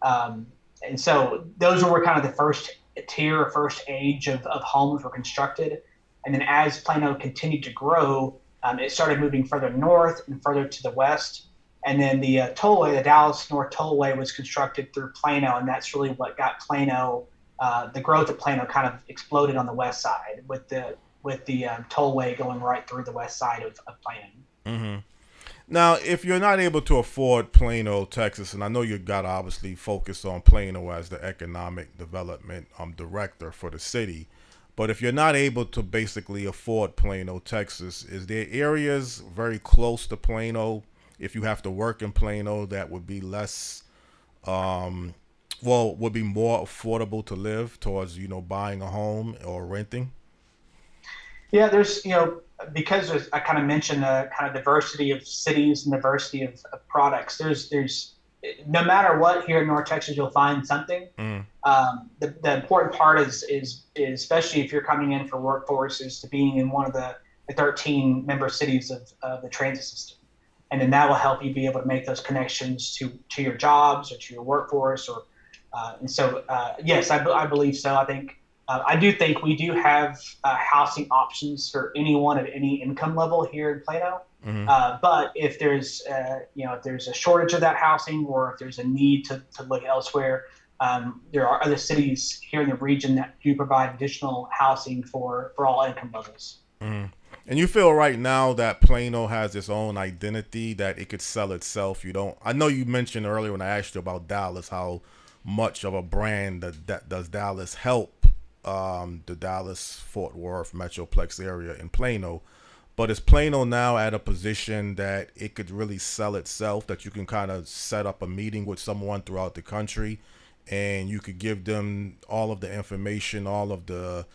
And so those were kind of the first tier or first age of homes were constructed. And then as Plano continued to grow, it started moving further north and further to the west. And then the tollway, the Dallas North Tollway, was constructed through Plano, and that's really what got Plano, the growth of Plano kind of exploded on the west side with the tollway going right through the west side of Plano. Mm-hmm. Now, if you're not able to afford Plano, Texas, and I know you've got to obviously focus on Plano as the economic development director for the city, but if you're not able to basically afford Plano, Texas, is there areas very close to Plano, if you have to work in Plano, that would be less, would be more affordable to live towards, buying a home or renting? Yeah, there's, because I kind of mentioned the kind of diversity of cities and diversity of products, there's no matter what here in North Texas, you'll find something. Mm. The important part is especially if you're coming in for workforce, is to being in one of the 13 member cities of the transit system. And then that will help you be able to make those connections to your jobs or to your workforce. Yes, I believe so. I do think we do have housing options for anyone at any income level here in Plano. Mm-hmm. But if there's a shortage of that housing, or if there's a need to look elsewhere, there are other cities here in the region that do provide additional housing for all income levels. Mm. And you feel right now that Plano has its own identity, that it could sell itself. I know you mentioned earlier when I asked you about Dallas, how much of a brand that does Dallas help the Dallas-Fort Worth Metroplex area in Plano. But is Plano now at a position that it could really sell itself, that you can kind of set up a meeting with someone throughout the country and you could give them all of the information, all of the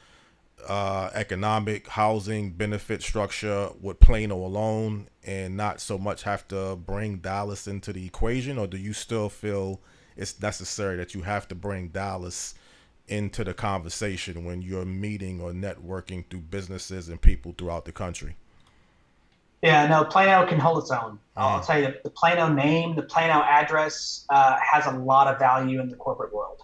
economic housing benefit structure with Plano alone, and not so much have to bring Dallas into the equation? Or do you still feel it's necessary that you have to bring Dallas into the conversation when you're meeting or networking through businesses and people throughout the country? Yeah, no, Plano can hold its own. I'll tell you, the Plano name, the Plano address has a lot of value in the corporate world.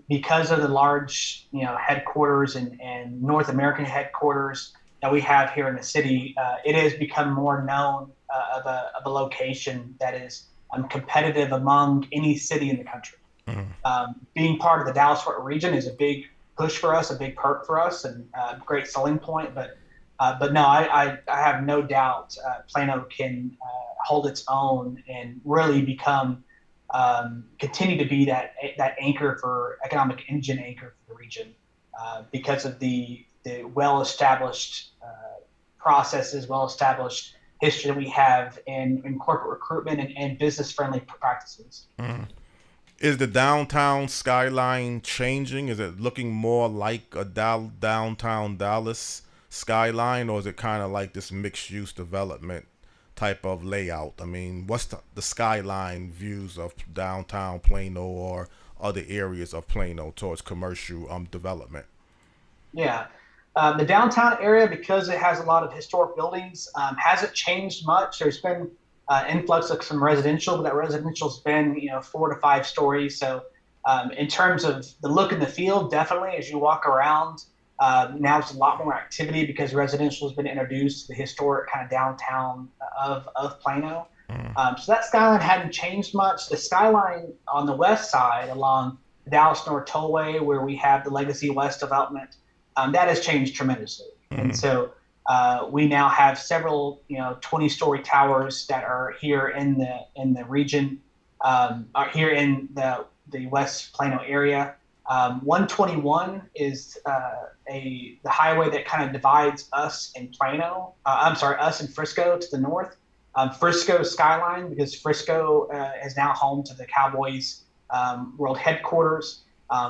Because of the large, headquarters and North American headquarters that we have here in the city, it has become more known of a location that is competitive among any city in the country. Being part of the Dallas-Fort Worth region is a big push for us, a big perk for us, and a great selling point. But no, I have no doubt Plano can hold its own and really continue to be that anchor for economic engine anchor for the region because of the well-established processes, well-established history that we have in corporate recruitment and business-friendly practices. Is the downtown skyline changing? Is it looking more like a downtown Dallas skyline, or is it kind of like this mixed-use development type of layout? I mean, what's the skyline views of downtown Plano or other areas of Plano towards commercial development? Yeah. The downtown area, because it has a lot of historic buildings, hasn't changed much. There's been influx of some residential, but that residential's been 4 to 5 stories. So in terms of the look and the feel, definitely as you walk around, now it's a lot more activity because residential has been introduced to the historic kind of downtown of Plano. So that skyline hadn't changed much. The skyline on the west side along the Dallas North Tollway, where we have the Legacy West development, that has changed tremendously. And so we now have several 20-story towers that are here in the region, are here in the West Plano area. 121 is the highway that kind of divides us and us and Frisco to the north. Frisco skyline, because Frisco is now home to the Cowboys world headquarters.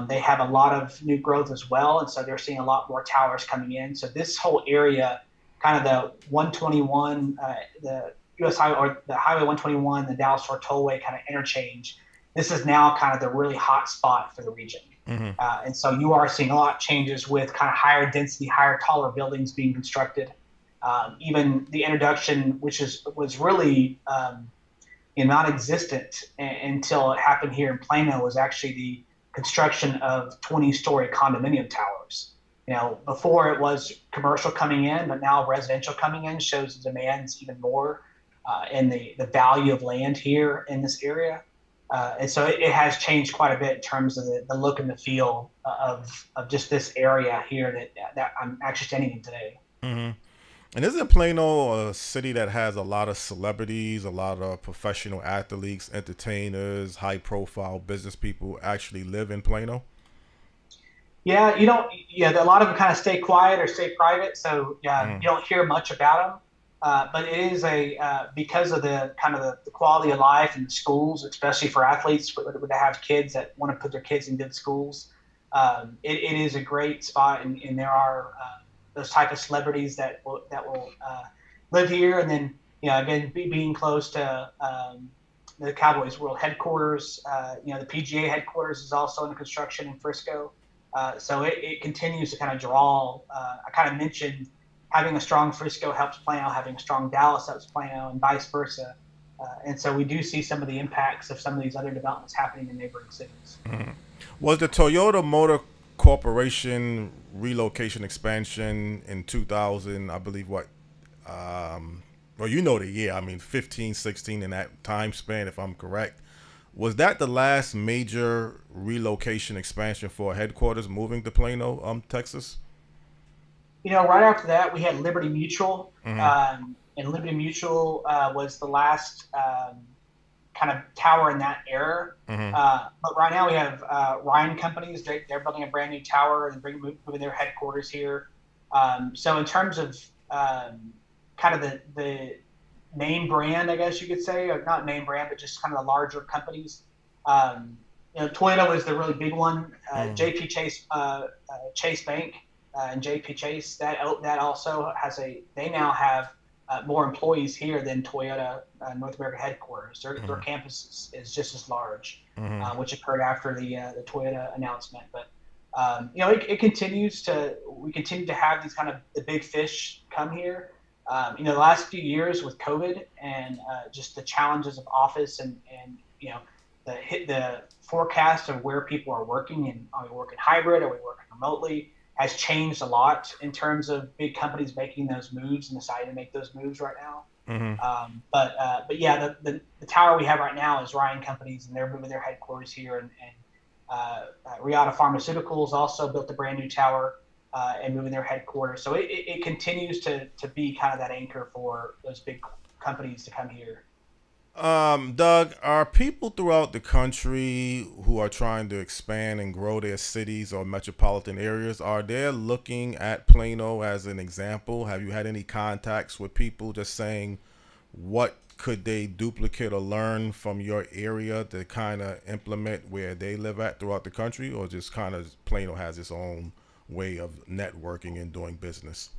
They have a lot of new growth as well, and so they're seeing a lot more towers coming in. So this whole area, kind of the 121, the U.S. Highway, or the Highway 121, the Dallas-Fort Tollway kind of interchange, this is now kind of the really hot spot for the region. And so you are seeing a lot of changes with kind of higher density, higher, taller buildings being constructed. Even the introduction, which was really non-existent until it happened here in Plano, was actually the construction of 20-story condominium towers. Before it was commercial coming in, but now residential coming in shows the demands even more in the value of land here in this area. And so it has changed quite a bit in terms of the look and the feel of just this area here that I'm actually standing in today. And isn't Plano a city that has a lot of celebrities, a lot of professional athletes, entertainers, high-profile business people actually live in Plano? Yeah, a lot of them kind of stay quiet or stay private, so you don't hear much about them. But it is because of the kind of the quality of life in the schools, especially for athletes would have kids that want to put their kids in good schools. It is a great spot, and there are those type of celebrities that will live here. And then again, being close to the Cowboys world headquarters, the PGA headquarters is also under construction in Frisco. So it continues to kind of draw. I kind of mentioned having a strong Frisco helps Plano, having a strong Dallas helps Plano, and vice versa. And so we do see some of the impacts of some of these other developments happening in neighboring cities. Was the Toyota Motor Corporation relocation expansion in 2000, I believe, the year, 15, 16 in that time span, if I'm correct, Was that the last major relocation expansion for headquarters moving to Plano, Texas? Right after that, we had Liberty Mutual, Mm-hmm. and Liberty Mutual was the last kind of tower in that era. Mm-hmm. But right now we have Ryan Companies. They're building a brand new tower and moving their headquarters here. So in terms of kind of the name brand, I guess you could say, or not name brand, but just kind of the larger companies. Toyota was the really big one. JP Chase Bank and JP Chase that also has they now have more employees here than Toyota North America headquarters. Their campus is just as large, which occurred after the Toyota announcement. But we continue to have these kind of the big fish come here. The last few years with COVID and just the challenges of office and the forecast of where people are working, and are we working hybrid, are we working remotely, has changed a lot in terms of big companies making those moves and deciding to make those moves right now. But yeah, the tower we have right now is Ryan Companies, and they're moving their headquarters here. And Riata Pharmaceuticals also built a brand new tower and moving their headquarters. So it continues to be kind of that anchor for those big companies to come here. Doug, are people throughout the country who are trying to expand and grow their cities or metropolitan areas, are they looking at Plano as an example? Have you had any contacts with people just saying what could they duplicate or learn from your area to kind of implement where they live at throughout the country, or just kind of Plano has its own way of networking and doing business?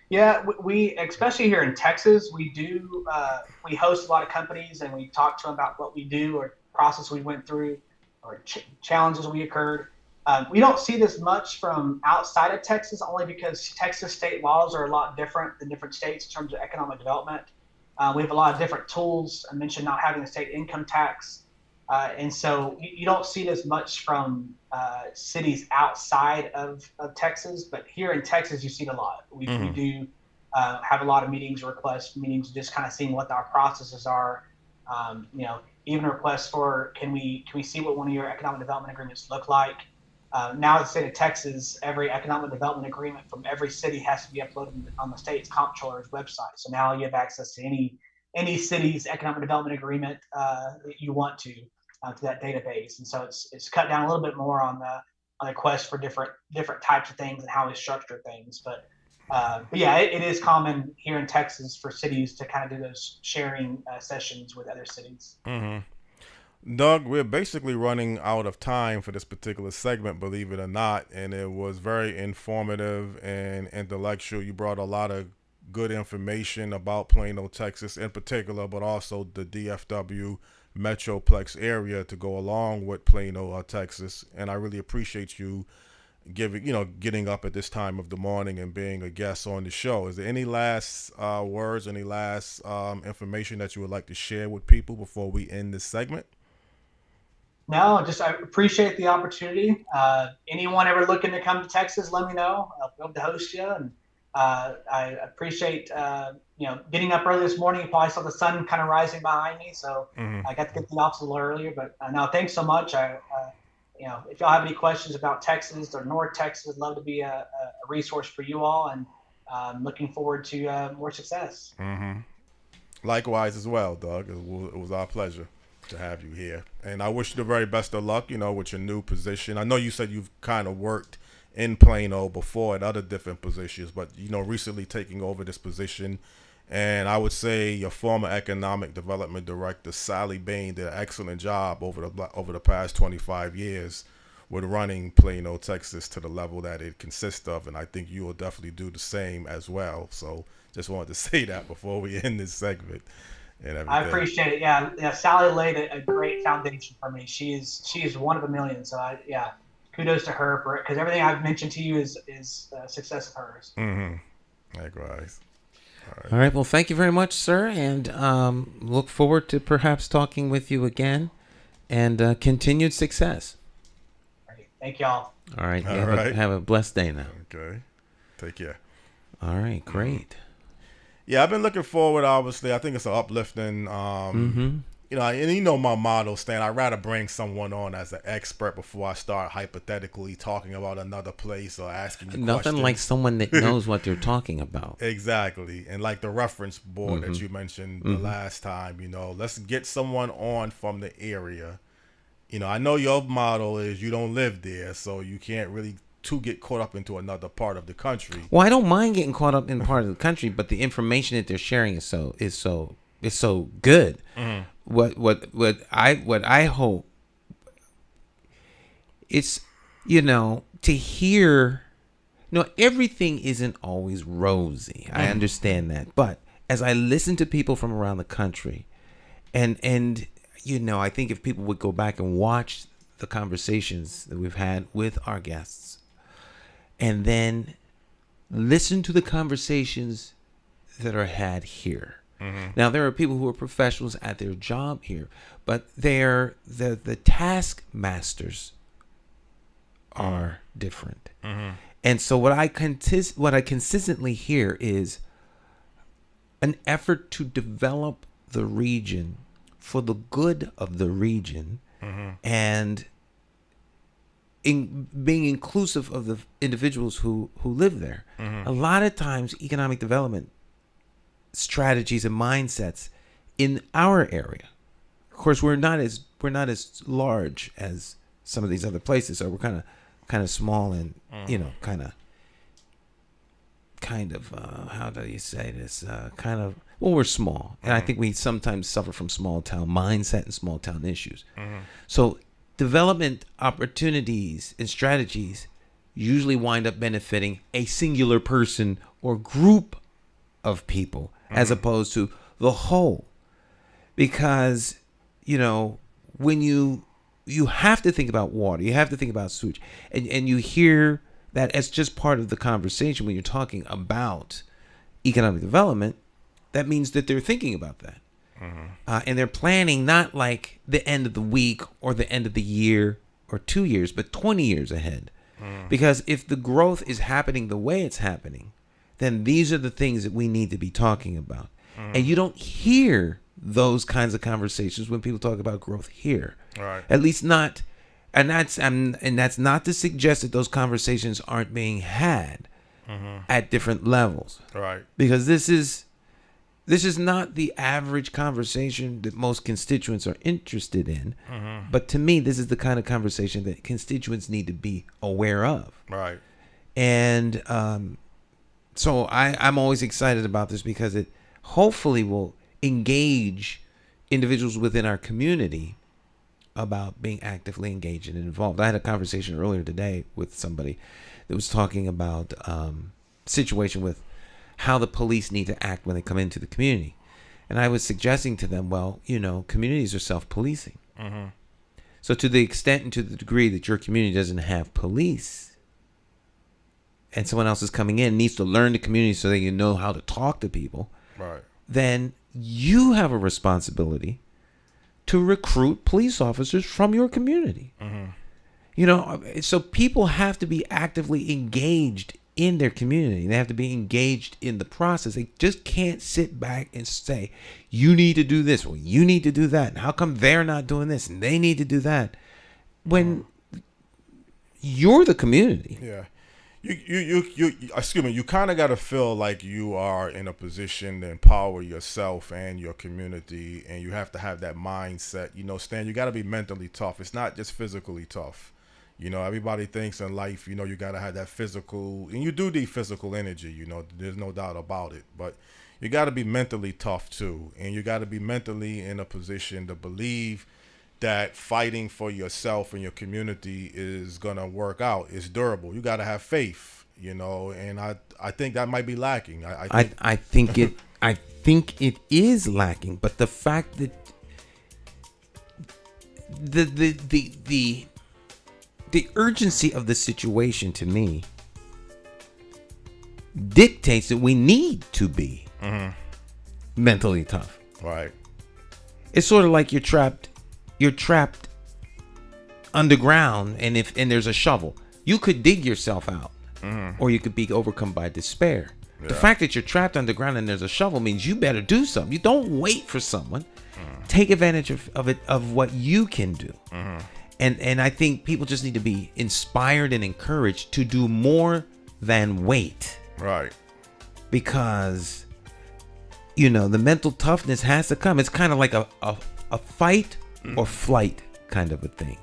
Yeah, we especially here in Texas, we host a lot of companies, and we talk to them about what we do or process we went through or challenges we occurred. We don't see this much from outside of Texas, only because Texas state laws are a lot different than different states in terms of economic development. We have a lot of different tools. I mentioned not having a state income tax. And so you don't see this much from cities outside of Texas, but here in Texas, you see it a lot. We do have a lot of meetings, just kind of seeing what our processes are. Even requests for, can we see what one of your economic development agreements look like? Now in the state of Texas, every economic development agreement from every city has to be uploaded on the state's comptroller's website. So now you have access to any city's economic development agreement that you want to that database. And so it's cut down a little bit more on the quest for different types of things and how we structure things. But yeah, it is common here in Texas for cities to kind of do those sharing sessions with other cities. Doug, we're basically running out of time for this particular segment, believe it or not, and it was very informative and intellectual. You brought a lot of good information about Plano, Texas in particular, but also the DFW Metroplex area to go along with Plano, Texas. And I really appreciate you getting up at this time of the morning and being a guest on the show. Is there any last words, any last information that you would like to share with people before we end this segment? No, I appreciate the opportunity. Anyone ever looking to come to Texas, let me know. I'll be able to host you. And I appreciate, getting up early this morning. You probably saw the sun kind of rising behind me. So I got to get to the office a little earlier. But no, thanks so much. If y'all have any questions about Texas or North Texas, I'd love to be a resource for you all. And looking forward to more success. Likewise as well, Doug. It was our pleasure to have you here, and I wish you the very best of luck with your new position. I know you said you've kind of worked in Plano before at other different positions, but recently taking over this position, and I would say your former economic development director Sally Bain did an excellent job over the past 25 years with running Plano, Texas to the level that it consists of, and I think you will definitely do the same as well. So just wanted to say that before we end this segment. I appreciate it. Yeah. Sally laid a great foundation for me. She's one of a million. So kudos to her for it, because everything I've mentioned to you is success of hers. Likewise. All right. Well, thank you very much, sir, and look forward to perhaps talking with you again, and continued success. All right. Thank y'all. All right. Have a blessed day now. Okay. Take care. All right. Great. Yeah, I've been looking forward, obviously. I think it's an uplifting, And you know my motto, Stan, I'd rather bring someone on as an expert before I start hypothetically talking about another place or asking you Nothing questions. like someone that knows what they're talking about. Exactly. And like the reference board that you mentioned the last time, let's get someone on from the area. I know your motto is you don't live there, so you can't really get caught up into another part of the country. Well, I don't mind getting caught up in part of the country, but the information that they're sharing is so good. What I hope it's to hear. Everything isn't always rosy. I understand that, but as I listen to people from around the country, and I think if people would go back and watch the conversations that we've had with our guests, and then listen to the conversations that are had here. Now, there are people who are professionals at their job here, but they're the taskmasters are different. And so what I consistently hear is an effort to develop the region for the good of the region, and in being inclusive of the individuals who live there. A lot of times economic development strategies and mindsets in our area, of course, we're not as large as some of these other places, so we're kind of small and kind of how do you say this, we're small, and I think we sometimes suffer from small town mindset and small town issues. So development opportunities and strategies usually wind up benefiting a singular person or group of people as opposed to the whole, because when you have to think about water, you have to think about sewage, and you hear that as just part of the conversation when you're talking about economic development. That means that they're thinking about that. And they're planning not like the end of the week or the end of the year or 2 years, but 20 years ahead. Because if the growth is happening the way it's happening, then these are the things that we need to be talking about. And you don't hear those kinds of conversations when people talk about growth here. Right. At least not, and that's not to suggest that those conversations aren't being had at different levels. Right. Because this is not the average conversation that most constituents are interested in. But to me, this is the kind of conversation that constituents need to be aware of. Right. And so I'm always excited about this because it hopefully will engage individuals within our community about being actively engaged and involved. I had a conversation earlier today with somebody that was talking about situation with how the police need to act when they come into the community. And I was suggesting to them, well, communities are self-policing. So to the extent and to the degree that your community doesn't have police, and someone else is coming in, needs to learn the community so they can know how to talk to people, right, then you have a responsibility to recruit police officers from your community. So people have to be actively engaged in their community. They have to be engaged in the process. They just can't sit back and say, you need to do this, or you need to do that. And how come they're not doing this and they need to do that? When you're the community. Yeah. You kind of got to feel like you are in a position to empower yourself and your community, and you have to have that mindset. Stan, you got to be mentally tough. It's not just physically tough. Everybody thinks in life, you got to have that physical, and you do need physical energy, there's no doubt about it. But you got to be mentally tough too, and you got to be mentally in a position to believe that fighting for yourself and your community is going to work out. It's durable. You got to have faith, and I think that might be lacking. I think it is lacking, but the fact that the urgency of the situation to me dictates that we need to be mentally tough. Right. It's sort of like you're trapped underground, and there's a shovel, you could dig yourself out, or you could be overcome by despair. The fact that you're trapped underground and there's a shovel means you better do something. You don't wait for someone. Take advantage of what you can do. And I think people just need to be inspired and encouraged to do more than wait. Right. Because, the mental toughness has to come. It's kind of like a fight or flight kind of a thing.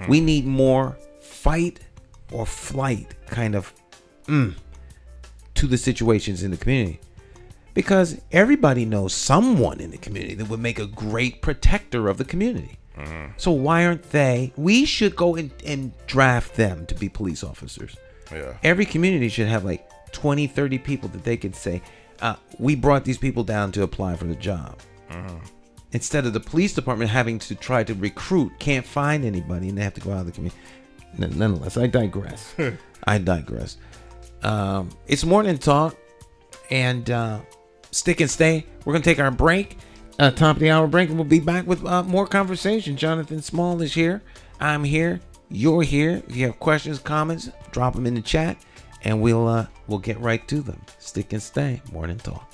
We need more fight or flight kind of to the situations in the community. Because everybody knows someone in the community that would make a great protector of the community. So why aren't they? We should go and draft them to be police officers. Yeah. Every community should have like 20, 30 people that they could say, we brought these people down to apply for the job. Instead of the police department having to try to recruit, can't find anybody, and they have to go out of the community. Nonetheless, I digress. It's morning talk, and stick and stay. We're going to take our break, top of the hour break, and we'll be back with more conversation. Jonathan Small is here. I'm here. You're here. If you have questions, comments, drop them in the chat, and we'll get right to them. Stick and stay. Morning talk.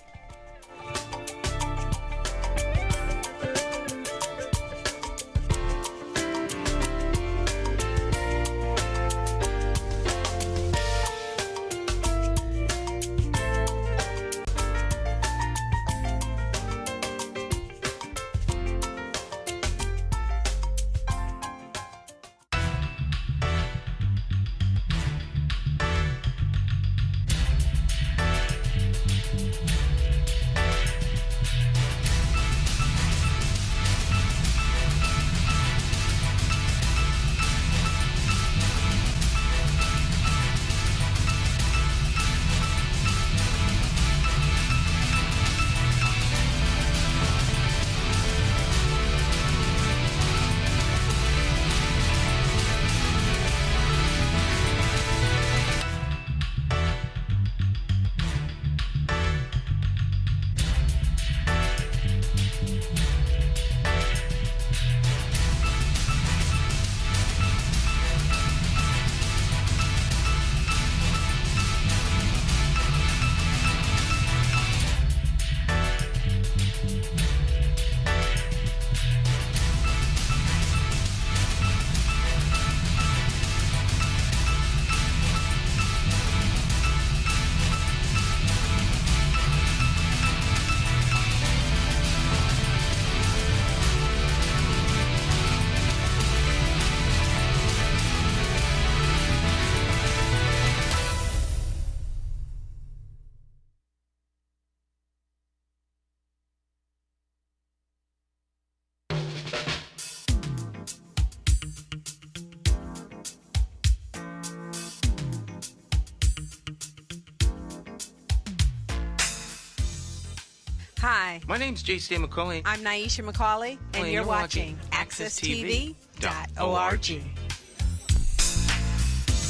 Hi, My name's J.C. McCauley. I'm Nyesha McCauley, and you're watching AccessTV.org.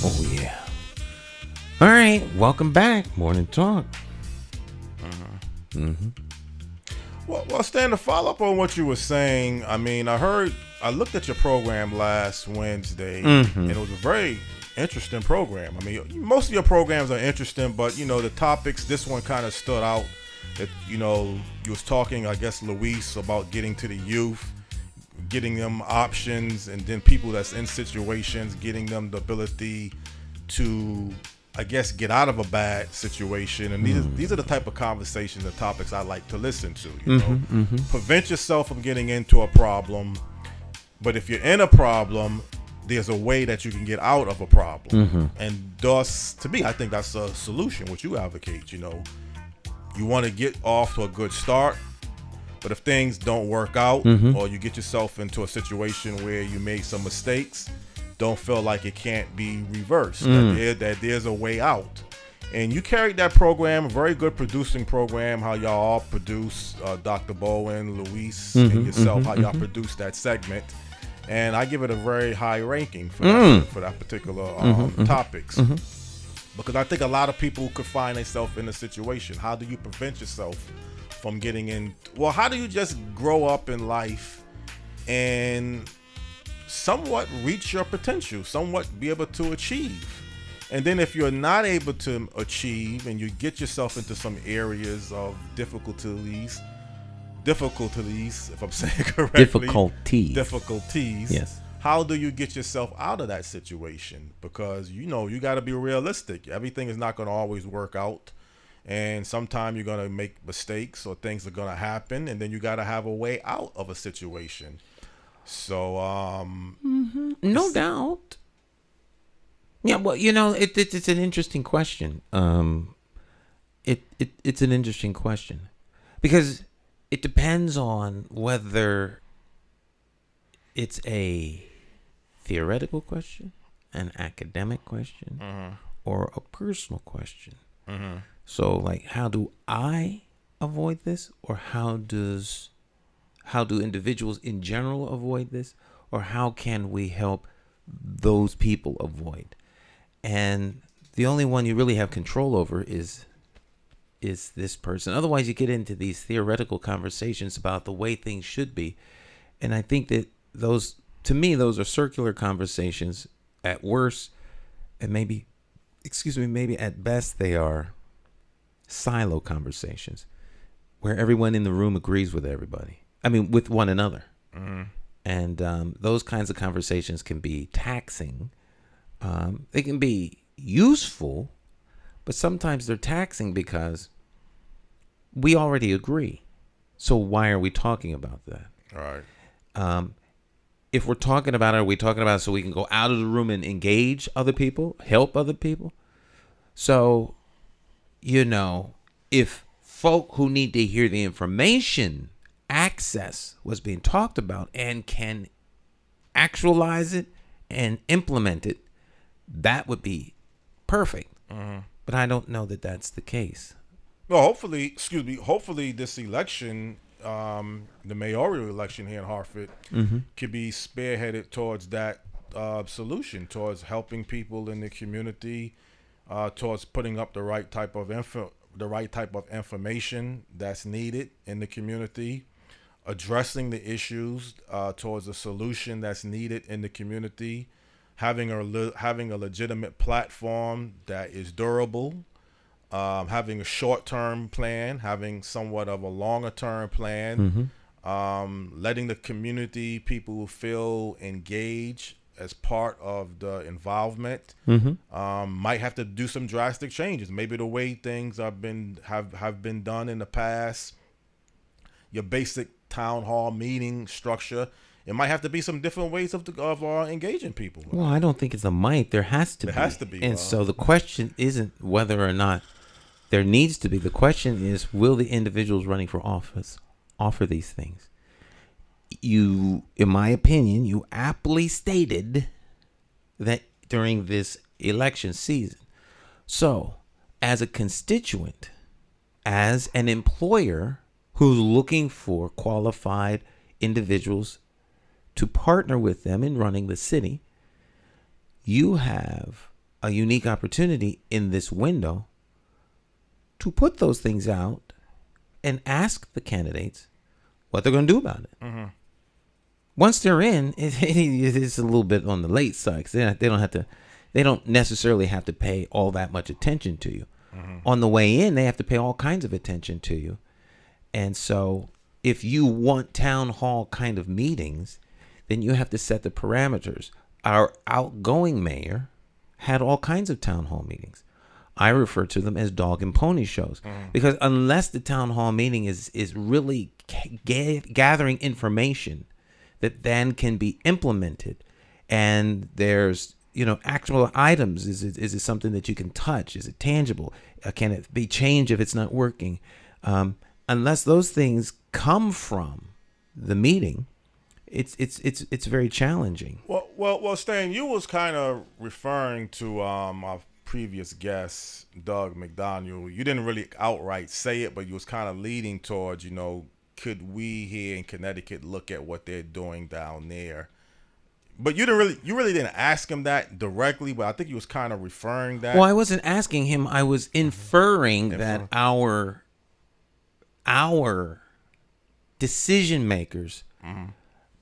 Oh, yeah. All right. Welcome back. Morning talk. Well, Stan, to follow up on what you were saying, I mean, I looked at your program last Wednesday, and it was a very interesting program. I mean, most of your programs are interesting, but, the topics, this one kind of stood out. That, you was talking, I guess, Luis, about getting to the youth, getting them options, and then people that's in situations, getting them the ability to, I guess, get out of a bad situation. And these are the type of conversations and topics I like to listen to. Prevent yourself from getting into a problem, but if you're in a problem, there's a way that you can get out of a problem. And thus, to me, I think that's a solution, what you advocate. You want to get off to a good start, but if things don't work out, or you get yourself into a situation where you made some mistakes, don't feel like it can't be reversed, that there's a way out. And you carried that program, a very good producing program, how y'all all produce, Dr. Bowen, Luis, and yourself, how y'all produce that segment. And I give it a very high ranking for that particular topics. Because I think a lot of people could find themselves in a situation. How do you prevent yourself from getting in? Well, how do you just grow up in life and somewhat reach your potential, somewhat be able to achieve? And then if you're not able to achieve and you get yourself into some areas of difficulties, if I'm saying correctly. Difficulties. Yes. How do you get yourself out of that situation? Because, you got to be realistic. Everything is not going to always work out. And sometimes you're going to make mistakes or things are going to happen. And then you got to have a way out of a situation. So, no doubt. Yeah, well, it's an interesting question. It's an interesting question because it depends on whether it's a theoretical question, an academic question, or a personal question. So, like, how do I avoid this, or how do individuals in general avoid this, or how can we help those people avoid? And the only one you really have control over is this person. Otherwise, you get into these theoretical conversations about the way things should be. And I think that those are circular conversations at worst, and maybe at best they are silo conversations where everyone in the room agrees with everybody. I mean, with one another. And those kinds of conversations can be taxing. They can be useful, but sometimes they're taxing because we already agree. So why are we talking about that? all right. If we're talking about it, are we talking about it so we can go out of the room and engage other people, help other people? So, if folk who need to hear the information access what's being talked about and can actualize it and implement it, that would be perfect. But I don't know that that's the case. Well, hopefully this election, the mayoral election here in Hartford, could be spearheaded towards that solution, towards helping people in the community, towards putting up the right type of information that's needed in the community, addressing the issues towards a solution that's needed in the community, having a legitimate platform that is durable, having a short-term plan, having somewhat of a longer-term plan, letting the community people feel engaged as part of the involvement. Might have to do some drastic changes. Maybe the way things have been done in the past, your basic town hall meeting structure, it might have to be some different ways of engaging people. Well, I don't think it's a might. There has to be. There has to be. And so the question isn't whether or not there needs to be. The question is, will the individuals running for office offer these things? In my opinion, you aptly stated that during this election season. So, as a constituent, as an employer who's looking for qualified individuals to partner with them in running the city, you have a unique opportunity in this window to put those things out and ask the candidates what they're going to do about it. Once they're in, it's a little bit on the late side because they don't necessarily have to pay all that much attention to you. On the way in, they have to pay all kinds of attention to you. And so if you want town hall kind of meetings, then you have to set the parameters. Our outgoing mayor had all kinds of town hall meetings. I refer to them as dog and pony shows because unless the town hall meeting is really gathering information that then can be implemented, and there's actual items. Is it something that you can touch? Is it tangible? Can it be changed if it's not working? Unless those things come from the meeting, it's very challenging. Well, Stan, you was kind of referring to our previous guest, Doug McDonald. You didn't really outright say it, but you was kind of leading towards, could we here in Connecticut look at what they're doing down there? But you really didn't ask him that directly, but I think you was kind of referring that. Well, I wasn't asking him. I was inferring that our decision makers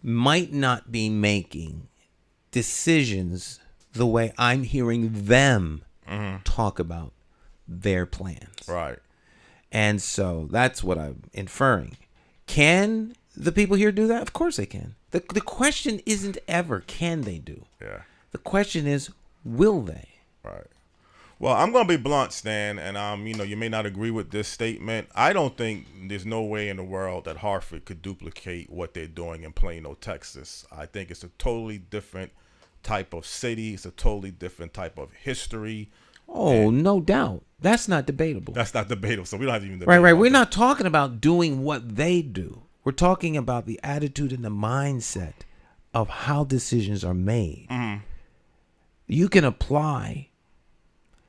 might not be making decisions the way I'm hearing them talk about their plans. Right. And so that's what I'm inferring. Can the people here do that? Of course they can. The question isn't ever can they do. Yeah. The question is, will they? Right. Well, I'm going to be blunt, Stan, and you may not agree with this statement. I don't think there's no way in the world that Hartford could duplicate what they're doing in Plano, Texas. I think it's a totally different type of city. It's a totally different type of history. Oh, no doubt. That's not debatable. That's not debatable. So we don't have to even debate. Right. We're not talking about doing what they do. We're talking about the attitude and the mindset of how decisions are made. Mm-hmm. You can apply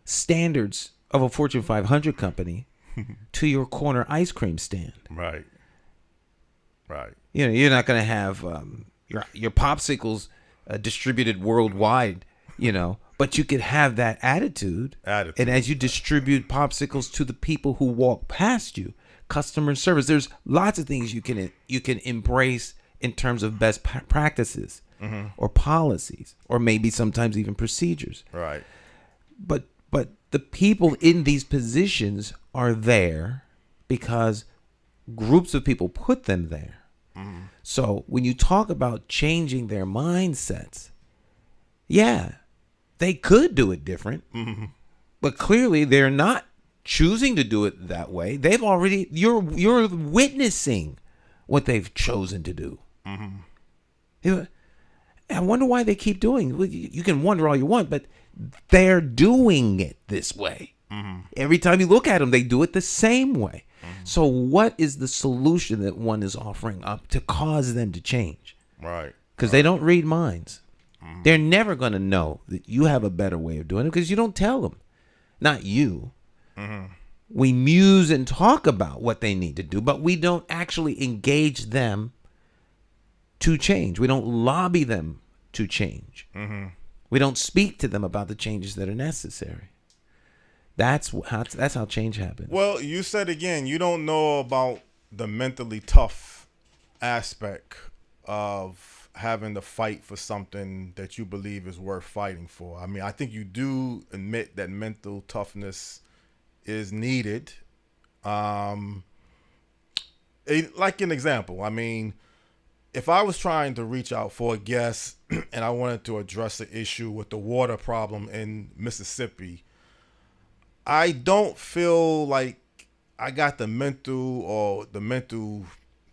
standards of a Fortune 500 company to your corner ice cream stand. Right. You're not going to have your popsicles distributed worldwide, but you could have that attitude. And as you distribute popsicles to the people who walk past you, customer service, there's lots of things you can embrace in terms of best practices or policies, or maybe sometimes even procedures. Right. But the people in these positions are there because groups of people put them there. Mm-hmm. So when you talk about changing their mindsets, yeah, they could do it different, but clearly they're not choosing to do it that way. They've already, you're witnessing what they've chosen to do. Mm-hmm. I wonder why they keep doing it. You can wonder all you want, but they're doing it this way. Mm-hmm. Every time you look at them, they do it the same way. Mm-hmm. So what is the solution that one is offering up to cause them to change? Right. Because they don't read minds. Mm-hmm. They're never going to know that you have a better way of doing it because you don't tell them. Not you. Mm-hmm. We muse and talk about what they need to do, but we don't actually engage them to change. We don't lobby them to change. Mm-hmm. We don't speak to them about the changes that are necessary. That's how change happens. Well, you said again, you don't know about the mentally tough aspect of having to fight for something that you believe is worth fighting for. I mean, I think you do admit that mental toughness is needed. Like an example, I mean, if I was trying to reach out for a guest and I wanted to address the issue with the water problem in Mississippi, I don't feel like I got the mental,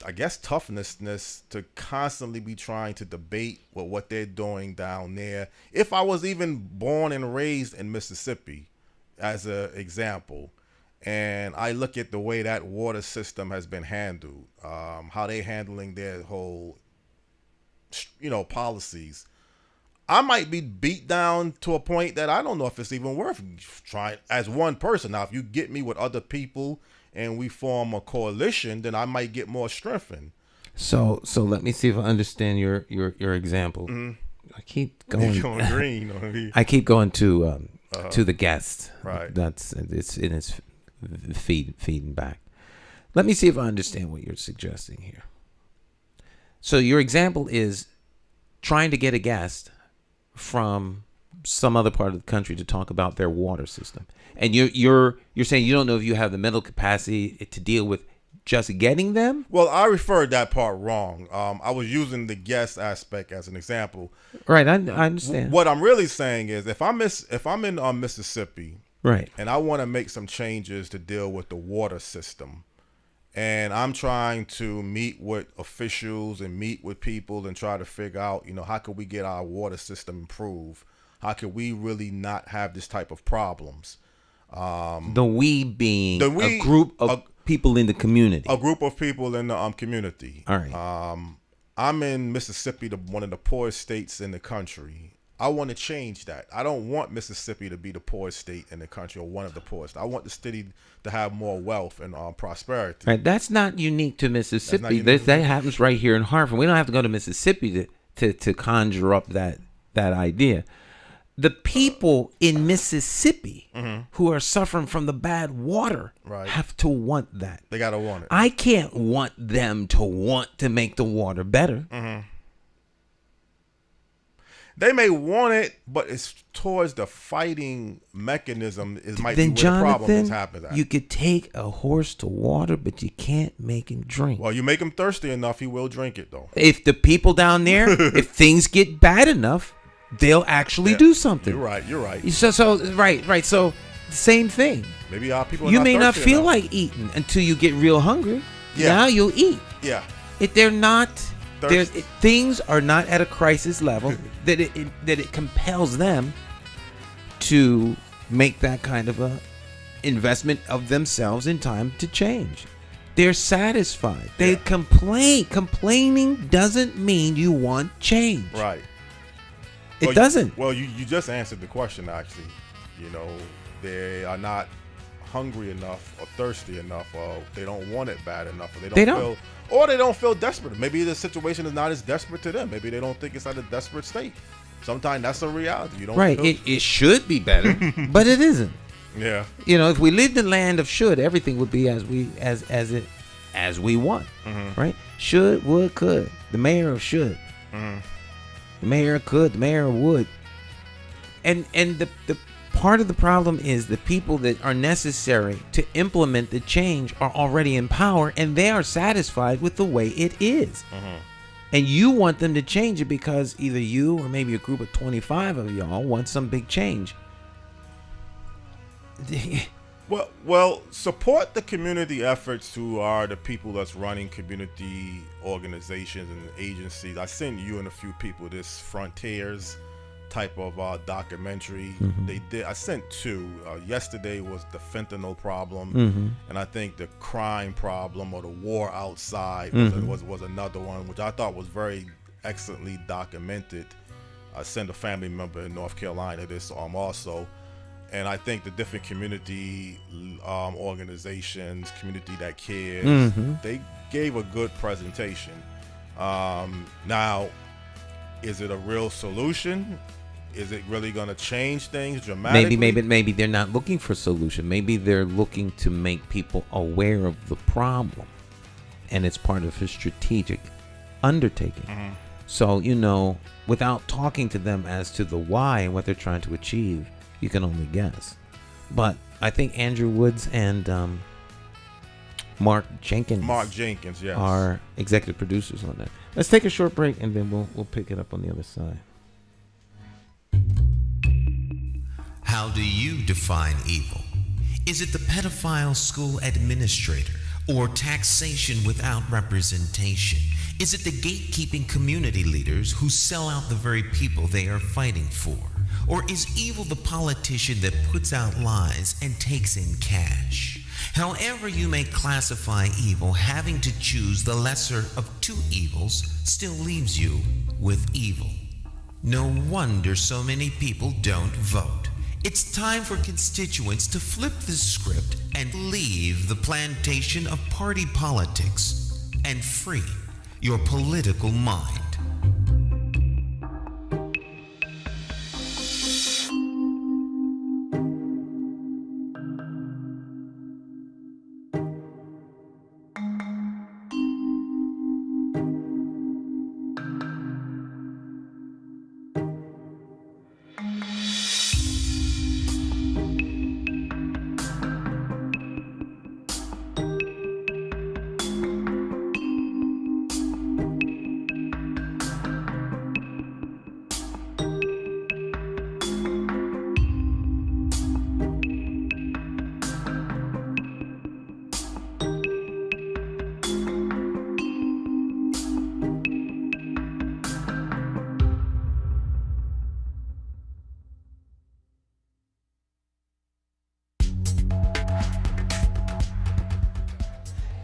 I guess, toughness to constantly be trying to debate with what they're doing down there. If I was even born and raised in Mississippi, as an example, and I look at the way that water system has been handled, how they're handling their whole, policies, I might be beat down to a point that I don't know if it's even worth trying as one person. Now, if you get me with other people and we form a coalition, then I might get more strengthened. So let me see if I understand your example. Mm-hmm. I keep going green on me. I keep going to the guest. Right. It's feeding back. Let me see if I understand what you're suggesting here. So your example is trying to get a guest from some other part of the country to talk about their water system, and you're saying you don't know if you have the mental capacity to deal with just getting them. Well, I referred that part wrong. I was using the guest aspect as an example. Right, I understand. What I'm really saying is, if I'm in Mississippi, right, and I want to make some changes to deal with the water system, and I'm trying to meet with officials and meet with people and try to figure out, how can we get our water system improved? How can we really not have this type of problems? The we being a group of people in the community. A group of people in the community. All right. I'm in Mississippi, one of the poorest states in the country. I want to change that. I don't want Mississippi to be the poorest state in the country or one of the poorest. I want the city to have more wealth and prosperity. Right. That's not unique to Mississippi. That happens right here in Hartford. We don't have to go to Mississippi to conjure up that idea. The people in Mississippi who are suffering from the bad water have to want that. They got to want it. I can't want them to want to make the water better. Mm-hmm. They may want it, but it's towards the fighting mechanism might Then be where the problem is Jonathan, happening at. you could take a horse to water, but you can't make him drink. Well, you make him thirsty enough, he will drink it, though. If the people down there, if things get bad enough, they'll actually do something. You're right. So right. So same thing. Maybe our people are You not may not thirsty feel enough. like eating until you get real hungry. Yeah. Now you'll eat. Yeah. If they're not, Thirsty. things are not at a crisis level that it compels them to make that kind of a investment of themselves in time to change. They're satisfied. They complain. Complaining doesn't mean you want change. Right. It doesn't. You just answered the question, actually. You know, they are not hungry enough or thirsty enough, or they don't want it bad enough, or they don't feel desperate. Maybe the situation is not as desperate to them. Maybe they don't think it's at a desperate state. Sometimes that's a reality. You don't Right. feel- It should be better, but it isn't. Yeah. You know, if we lived in the land of should, everything would be as we want. Right? Should, would, could. The mayor of should. The mayor could. The mayor would. And the part of the problem is the people that are necessary to implement the change are already in power, and they are satisfied with the way it is. And you want them to change it because either you or maybe a group of 25 of y'all want some big change. Well, support the community efforts who are the people that's running community organizations and agencies. I sent you and a few people this Frontiers type of documentary. I sent two. Yesterday was the fentanyl problem, and I think the crime problem or the war outside was another one, which I thought was very excellently documented. I sent a family member in North Carolina this also. And I think the different community organizations, Community That Cares, they gave a good presentation. Now, is it a real solution? Is it really going to change things dramatically? Maybe they're not looking for a solution. Maybe they're looking to make people aware of the problem, and it's part of a strategic undertaking. So, you know, without talking to them as to the why and what they're trying to achieve, you can only guess. But I think Andrew Woods and Mark Jenkins yes, are executive producers on that. Let's take a short break, and then we'll pick it up on the other side. How do you define evil? Is it the pedophile school administrator or taxation without representation? Is it the gatekeeping community leaders who sell out the very people they are fighting for? Or is evil the politician that puts out lies and takes in cash? However you may classify evil, having to choose the lesser of two evils still leaves you with evil. No wonder so many people don't vote. It's time for constituents to flip the script and leave the plantation of party politics and free your political mind.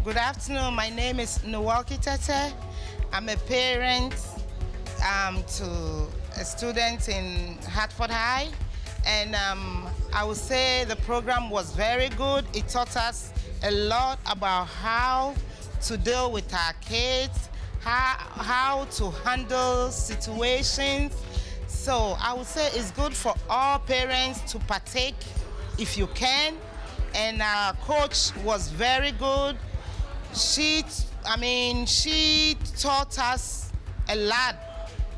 Good afternoon. My name is Nwalki Tete. I'm a parent to a student in Hartford High. And I would say the program was very good. It taught us a lot about how to deal with our kids, how to handle situations. So I would say it's good for all parents to partake if you can. And our coach was very good. She taught us a lot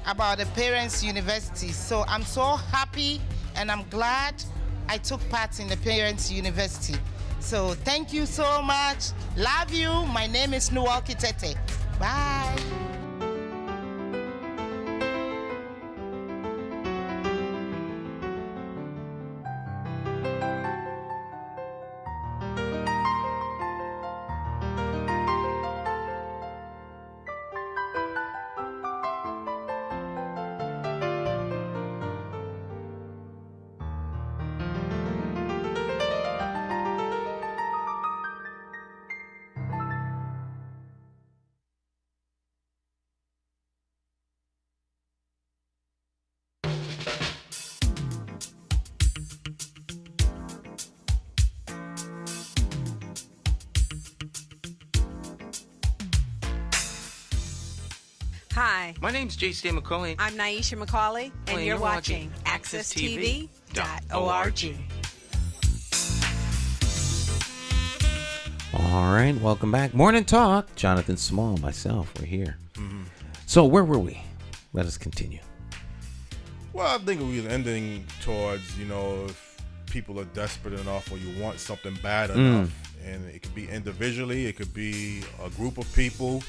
about the Parents University. So I'm so happy and I'm glad I took part in the Parents University. So thank you so much. Love you. My name is Nwalki Tete. Bye. Hi, My name's J.C. McCauley. I'm Nyesha McCauley, and you're watching AccessTV.org. All right, welcome back. Morning Talk. Jonathan Small, myself, we're here. So where were we? Let us continue. Well, I think we were ending towards, if people are desperate enough or you want something bad enough, and it could be individually, it could be a group of people.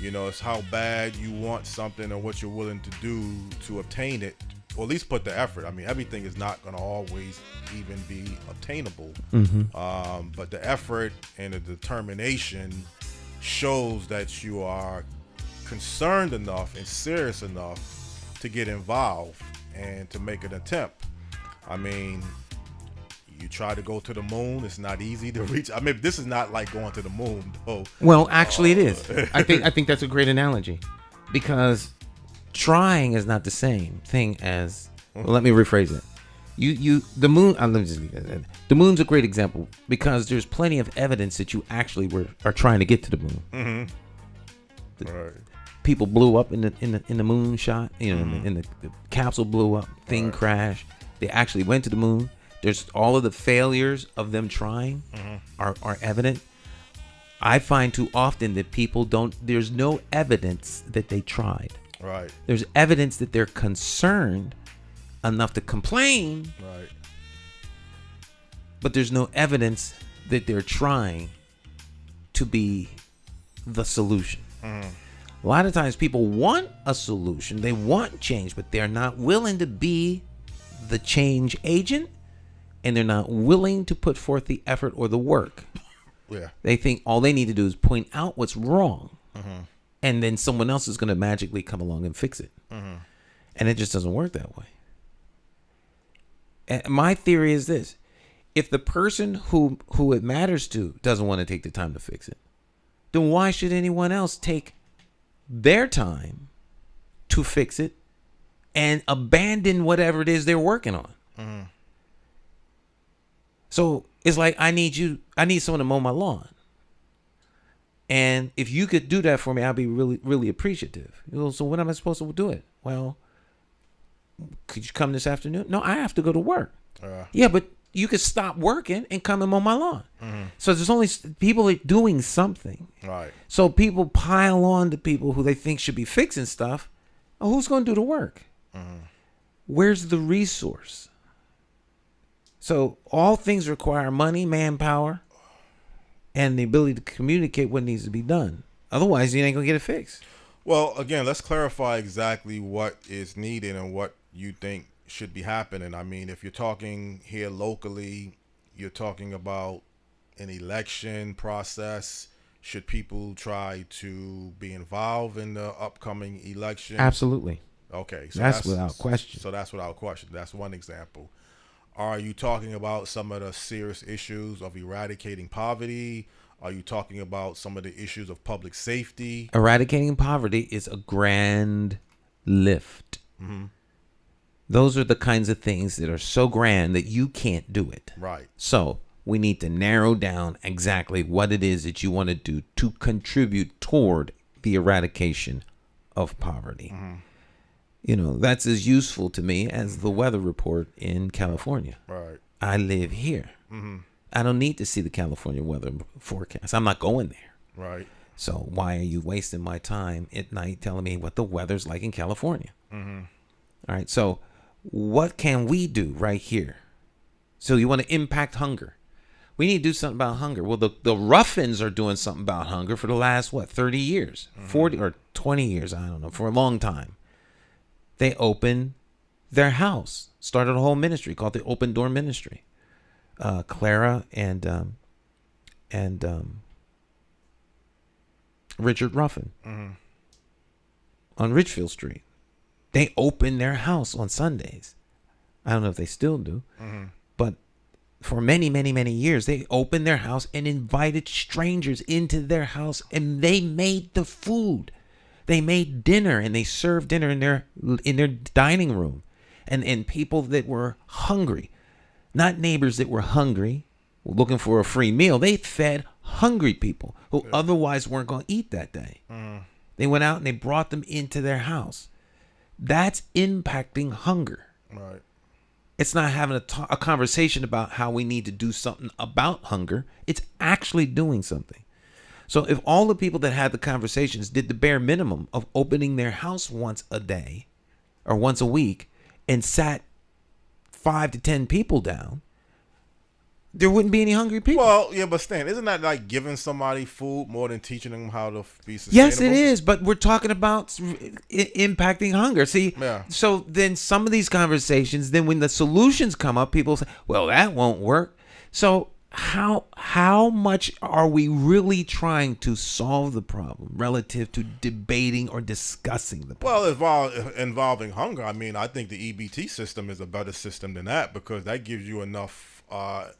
It's how bad you want something and what you're willing to do to obtain it, or at least put the effort. I mean, everything is not going to always even be obtainable, but the effort and the determination shows that you are concerned enough and serious enough to get involved and to make an attempt. I mean, you try to go to the moon, it's not easy to reach. I mean, this is not like going to the moon, though. Well, actually, it is. I think that's a great analogy, because trying is not the same thing as. Well, let me rephrase it. The moon. Let me just leave it at that. The moon's a great example because there's plenty of evidence that you actually are trying to get to the moon. Right. People blew up in the moon shot. In the capsule blew up. Thing crashed. They actually went to the moon. There's all of the failures of them trying are evident. I find too often that people there's no evidence that they tried. Right. There's evidence that they're concerned enough to complain. Right. But there's no evidence that they're trying to be the solution. A lot of times people want a solution, they want change, but they're not willing to be the change agent. And they're not willing to put forth the effort or the work. Yeah. They think all they need to do is point out what's wrong. And then someone else is going to magically come along and fix it. And it just doesn't work that way. And my theory is this. If the person who it matters to doesn't want to take the time to fix it, then why should anyone else take their time to fix it and abandon whatever it is they're working on? So it's like, I need someone to mow my lawn. And if you could do that for me, I'd be really, really appreciative. So when am I supposed to do it? Well, could you come this afternoon? No, I have to go to work. Yeah, but you could stop working and come and mow my lawn. So there's only people are doing something. Right. So people pile on to people who they think should be fixing stuff. Oh, who's going to do the work? Where's the resource? So all things require money, manpower, and the ability to communicate what needs to be done. Otherwise, you ain't going to get it fixed. Well, again, let's clarify exactly what is needed and what you think should be happening. I mean, if you're talking here locally, you're talking about an election process. Should people try to be involved in the upcoming election? Absolutely. Okay. So that's without question. So that's without question. That's one example. Are you talking about some of the serious issues of eradicating poverty? Are you talking about some of the issues of public safety? Eradicating poverty is a grand lift. Those are the kinds of things that are so grand that you can't do it. Right. So we need to narrow down exactly what it is that you want to do to contribute toward the eradication of poverty. That's as useful to me as the weather report in California. Right. I live here. I don't need to see the California weather forecast. I'm not going there. Right. So why are you wasting my time at night telling me what the weather's like in California? All right. So what can we do right here? So you want to impact hunger. We need to do something about hunger. Well, the Ruffins are doing something about hunger for the last, 30 years, 40 or 20 years, I don't know, for a long time. They opened their house, started a whole ministry called the Open Door Ministry. Clara and Richard Ruffin on Ridgefield Street. They opened their house on Sundays. I don't know if they still do, but for many, many, many years, they opened their house and invited strangers into their house, and they made the food. They made dinner, and they served dinner in their dining room, and people that were hungry, not neighbors that were hungry, looking for a free meal. They fed hungry people who otherwise weren't going to eat that day. They went out and they brought them into their house. That's impacting hunger. Right. It's not having a conversation about how we need to do something about hunger. It's actually doing something. So if all the people that had the conversations did the bare minimum of opening their house once a day or once a week and sat 5 to 10 people down, there wouldn't be any hungry people. Well, yeah, but Stan, isn't that like giving somebody food more than teaching them how to be sustainable? Yes, it is. But we're talking about impacting hunger. See, so then some of these conversations, then when the solutions come up, people say, well, that won't work. So how much are we really trying to solve the problem relative to debating or discussing the problem? Well, involving hunger, I mean, I think the EBT system is a better system than that, because that gives you enough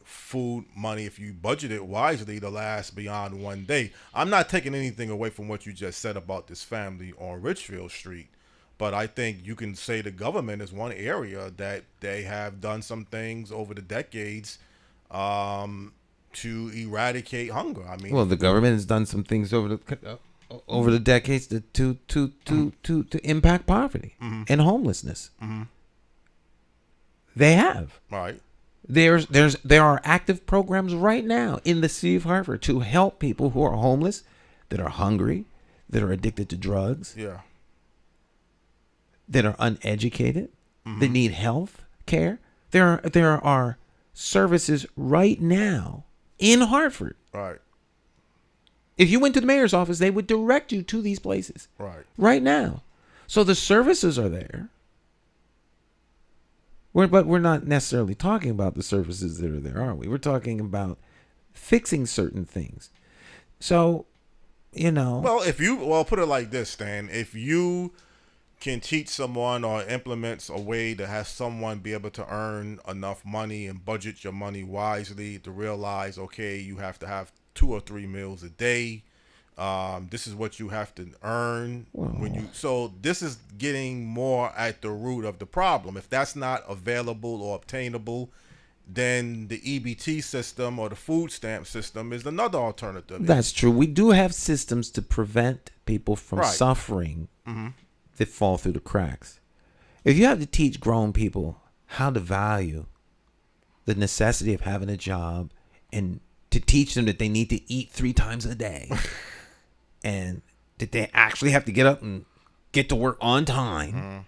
food money, if you budget it wisely, to last beyond one day. I'm not taking anything away from what you just said about this family on Richfield Street, but I think you can say the government is one area that they have done some things over the decades to eradicate hunger. I mean, well, the government has done some things over the decades to impact poverty and homelessness. They have. Right. There are active programs right now in the city of Hartford to help people who are homeless, that are hungry, that are addicted to drugs, that are uneducated, that need health care. There are services right now in Hartford. Right. If you went to the mayor's office, they would direct you to these places. Right now. So the services are there. But we're not necessarily talking about the services that are there, are we? We're talking about fixing certain things. So, Well, put it like this, Stan. If you can teach someone or implement a way to have someone be able to earn enough money and budget your money wisely to realize, okay, you have to have 2 or 3 meals a day. This is what you have to earn so this is getting more at the root of the problem. If that's not available or obtainable, then the EBT system or the food stamp system is another alternative. That's true. We do have systems to prevent people from suffering that fall through the cracks. If you have to teach grown people how to value the necessity of having a job and to teach them that they need to eat 3 times a day and that they actually have to get up and get to work on time,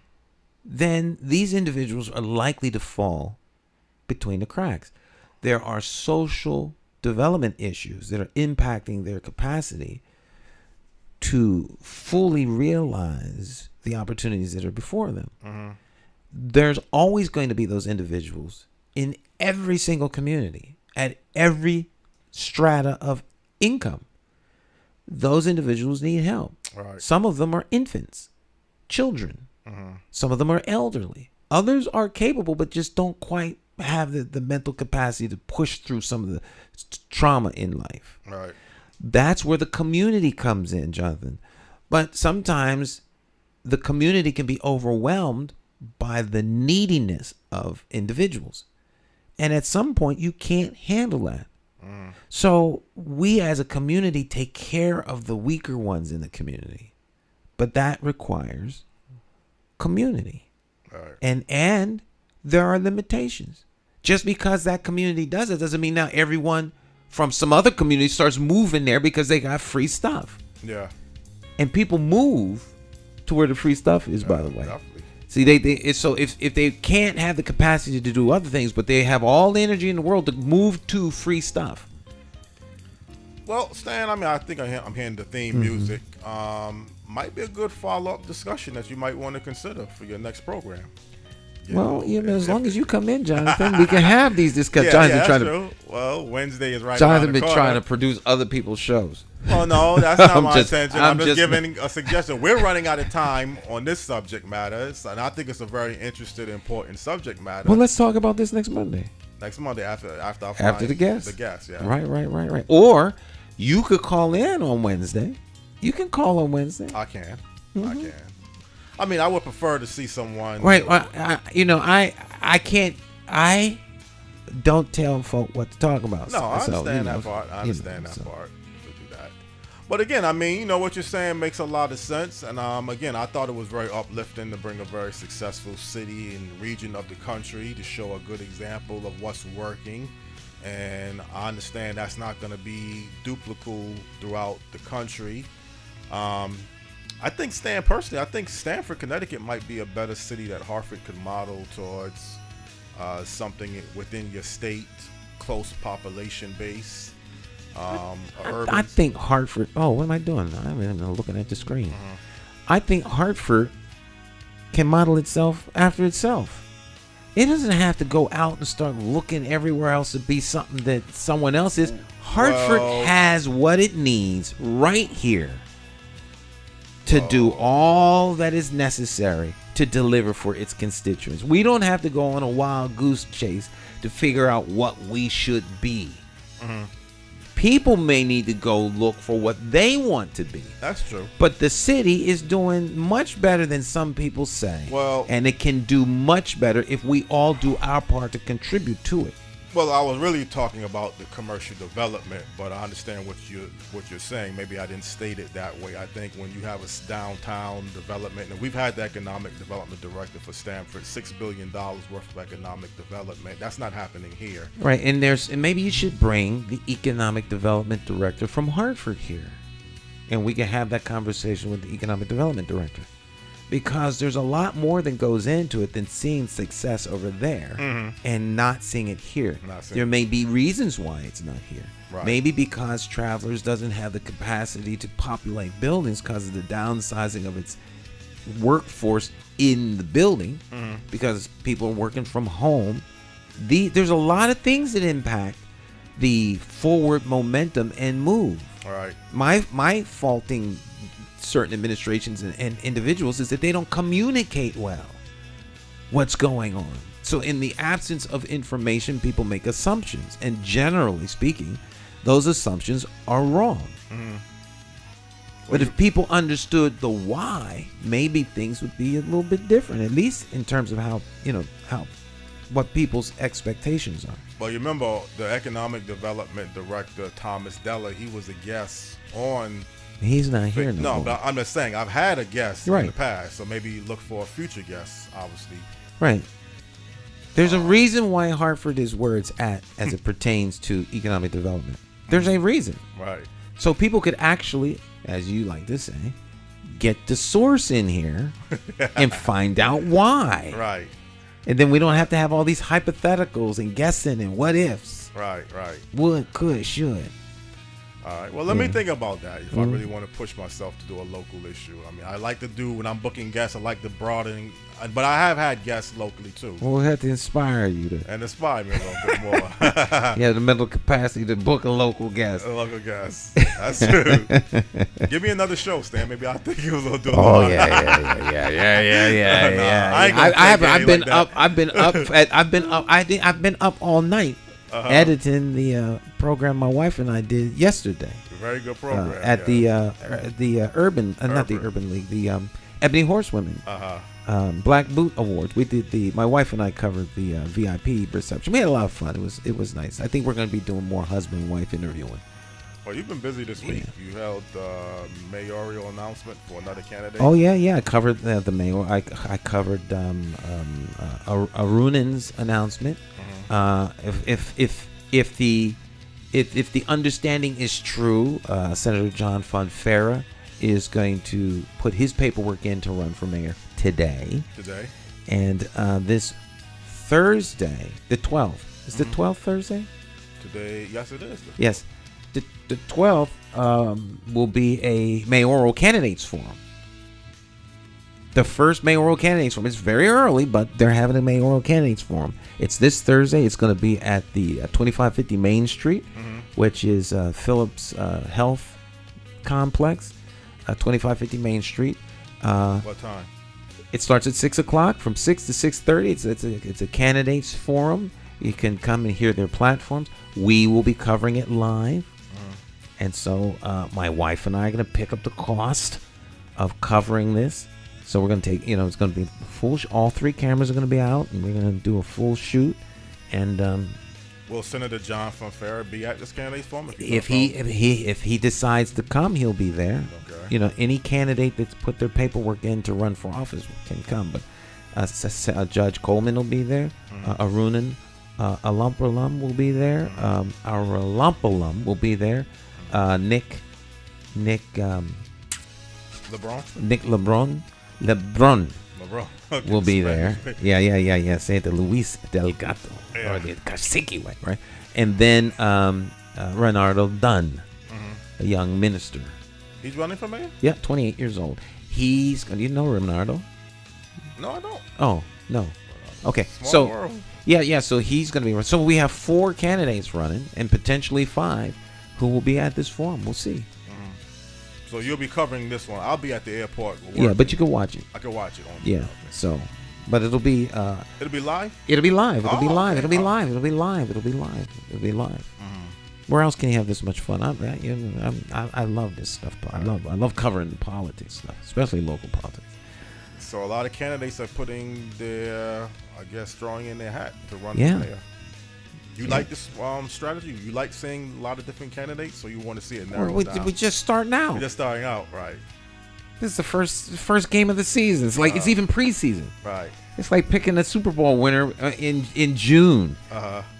then these individuals are likely to fall between the cracks. There are social development issues that are impacting their capacity to fully realize the opportunities that are before them. There's always going to be those individuals in every single community, at every strata of income. Those individuals need help. Some of them are infants, children. Some of them are elderly. Others are capable, but just don't quite have the mental capacity to push through some of the trauma in life. That's where the community comes in, Jonathan. But sometimes the community can be overwhelmed by the neediness of individuals. And at some point, you can't handle that. So we as a community take care of the weaker ones in the community. But that requires community. And there are limitations. Just because that community does it doesn't mean now everyone from some other community starts moving there because they got free stuff. And people move to where the free stuff is, by the way. See, so if they can't have the capacity to do other things, but they have all the energy in the world to move to free stuff. Well, Stan, I mean, I think I'm hearing the theme music. Might be a good follow-up discussion that you might want to consider for your next program. Well, as long as you come in, Jonathan, we can have these discussions. Yeah, that's true. Well, Wednesday is right Jonathan around the corner. been trying to produce other people's shows. Oh, no, that's not my intention. I'm just giving a suggestion. We're running out of time on this subject matter, and I think it's a very interesting, important subject matter. Well, let's talk about this next Monday. Next Monday after the guest. The guest, yeah. Right. Or you could call in on Wednesday. You can call on Wednesday. I can. I mean, I would prefer to see someone. Right. I can't. I don't tell folk what to talk about. No, I understand that part. I understand that part to do that. But again, I mean, what you're saying makes a lot of sense. And again, I thought it was very uplifting to bring a very successful city and region of the country to show a good example of what's working. And I understand that's not going to be duplicable throughout the country. I think Stamford, Connecticut might be a better city that Hartford could model towards something within your state, close population base. I think Hartford. Oh, what am I doing? I'm looking at the screen. I think Hartford can model itself after itself. It doesn't have to go out and start looking everywhere else to be something that someone else is. Hartford has what it needs right here to do all that is necessary to deliver for its constituents. We don't have to go on a wild goose chase to figure out what we should be. People may need to go look for what they want to be. That's true. But the city is doing much better than some people say. Well, and it can do much better if we all do our part to contribute to it. Well, I was really talking about the commercial development, but I understand what you're saying. Maybe I didn't state it that way. I think when you have a downtown development, and we've had the economic development director for Stamford, $6 billion worth of economic development. That's not happening here. Right, and maybe you should bring the economic development director from Hartford here, and we can have that conversation with the economic development director. Because there's a lot more that goes into it than seeing success over there and not seeing it here. There may be reasons why it's not here. Right. Maybe because Travelers doesn't have the capacity to populate buildings because of the downsizing of its workforce in the building, because people are working from home. There's a lot of things that impact the forward momentum and move. All right. My faulting certain administrations and individuals is that they don't communicate well what's going on. So in the absence of information, people make assumptions, and generally speaking, those assumptions are wrong. But if people understood the why, maybe things would be a little bit different, at least in terms of how what people's expectations are. Well, you remember the economic development director, Thomas Della, he was a guest on. He's not here no more. But I'm just saying, I've had a guest in the past, so maybe look for a future guest, obviously. Right. There's a reason why Hartford is where it's at as it pertains to economic development. There's a reason. Right. So people could actually, as you like to say, get the source in here and find out why. Right. And then we don't have to have all these hypotheticals and guessing and what ifs. Right. Would, could, should. All right. Well, let me think about that if I really want to push myself to do a local issue. I mean, I like to do, when I'm booking guests, I like to broaden, but I have had guests locally too. Well, we have to inspire you to. And inspire me a little bit more. You have the mental capacity to book a local guest. A local guest. That's true. Give me another show, Stan. Maybe I think you will do. Oh yeah. I've been up all night. Editing the program my wife and I did yesterday. Very good program. At the Urban, not the Urban League, the Ebony Horsewomen Black Boot Awards. We did my wife and I covered the VIP reception. We had a lot of fun. It was nice. I think we're going to be doing more husband and wife interviewing. Well, you've been busy this week. You held the mayoral announcement for another candidate. Oh yeah. I covered the mayor. I covered Arunan's announcement. If the understanding is true, Senator John Fonfara is going to put his paperwork in to run for mayor today. And this Thursday, the 12th. Is the 12th Thursday? Today, yes, it is. Yes. The 12th will be a mayoral candidates forum. The first mayoral candidates forum. It's very early, but they're having a mayoral candidates forum. It's this Thursday. It's going to be at the 2550 Main Street, which is Phillips Health Complex, 2550 Main Street. What time? It starts at 6 o'clock. From 6 to 6:30. It's a candidates forum. You can come and hear their platforms. We will be covering it live. And so my wife and I are going to pick up the cost of covering this. So we're going to take, it's going to be full. All three cameras are going to be out, and we're going to do a full shoot. And will Senator John Fonfara be at this candidates forum? If he decides to come, he'll be there. Okay. Any candidate that's put their paperwork in to run for office can come. But Judge Coleman will be there. Arunan Alum will be there. Our Lump alum will be there. Nick LeBron will be there. Yeah. Say it the Luis Delgado or the Cacique way, right? And then Renardo Dunn, a young minister. He's running for mayor? Yeah, 28 years old. He's. Do you know Renardo? No, I don't. Oh, no. Okay, Small world. Yeah. So he's going to be. So we have 4 candidates running, and potentially 5 who will be at this forum. We'll see. So you'll be covering this one. I'll be at the airport. Yeah, but you can watch it. I can watch it on. Yeah. So, but it'll be. It'll be live. It'll be live. It'll be Okay. live. It'll be live. It'll be live. It'll be live. It'll be live. Where else can you have this much fun? I love this stuff. I love covering the politics stuff, especially local politics. So a lot of candidates are putting their, throwing in their hat to run Yeah. for mayor. You like this strategy? You like seeing a lot of different candidates, so you want to see it narrowed down? We just starting out. We're just starting out, right? This is the first game of the season. It's like it's even preseason. Right. It's like picking a Super Bowl winner in June.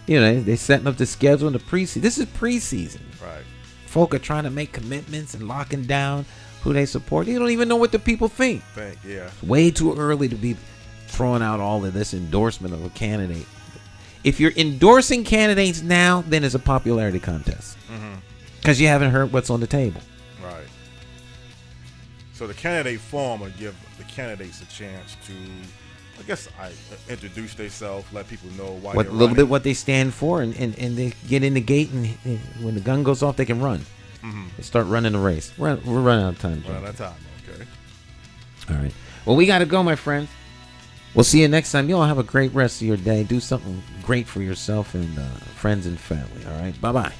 They're setting up the schedule in the preseason. This is preseason. Right. Folk are trying to make commitments and locking down who they support. You don't even know what the people think. It's way too early to be throwing out all of this endorsement of a candidate. If you're endorsing candidates now, then it's a popularity contest. Because you haven't heard what's on the table. Right. So the candidate forum will give the candidates a chance to, introduce themselves, let people know why they're running. A little bit what they stand for, and they get in the gate, and when the gun goes off, they can run. They start running the race. We're running out of time, John. Running out of time, okay. All right. Well, we got to go, my friends. We'll see you next time. Y'all have a great rest of your day. Do something great for yourself and friends and family. All right. Bye-bye. Bye-bye.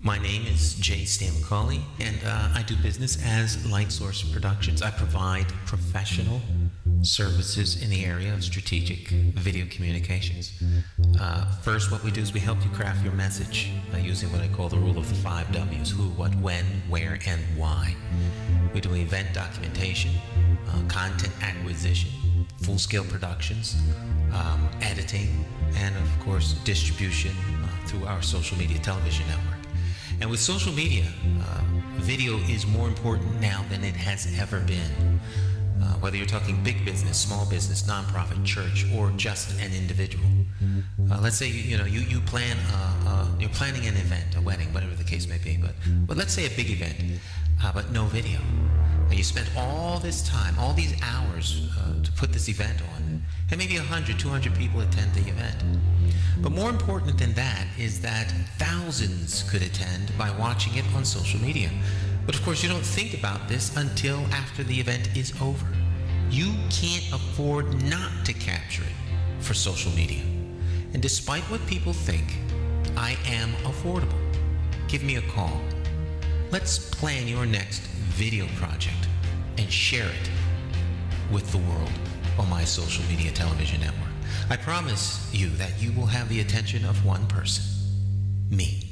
My name is J. Stan McCauley, and I do business as Light Source Productions. I provide professional services in the area of strategic video communications. First, what we do is we help you craft your message using what I call the rule of the 5 W's: who, what, when, where, and why. We do event documentation, content acquisition, full-scale productions, editing, and of course distribution through our social media television network. And with social media, video is more important now than it has ever been. Whether you're talking big business, small business, nonprofit, church, or just an individual. Let's say you plan you're planning an event, a wedding, whatever the case may be. But let's say a big event, but no video. And you spent all this time, all these hours to put this event on, and maybe 100, 200 people attend the event. But more important than that is that thousands could attend by watching it on social media. But of course, you don't think about this until after the event is over. You can't afford not to capture it for social media. And despite what people think, I am affordable. Give me a call. Let's plan your next video project and share it with the world on my social media television network. I promise you that you will have the attention of one person, me.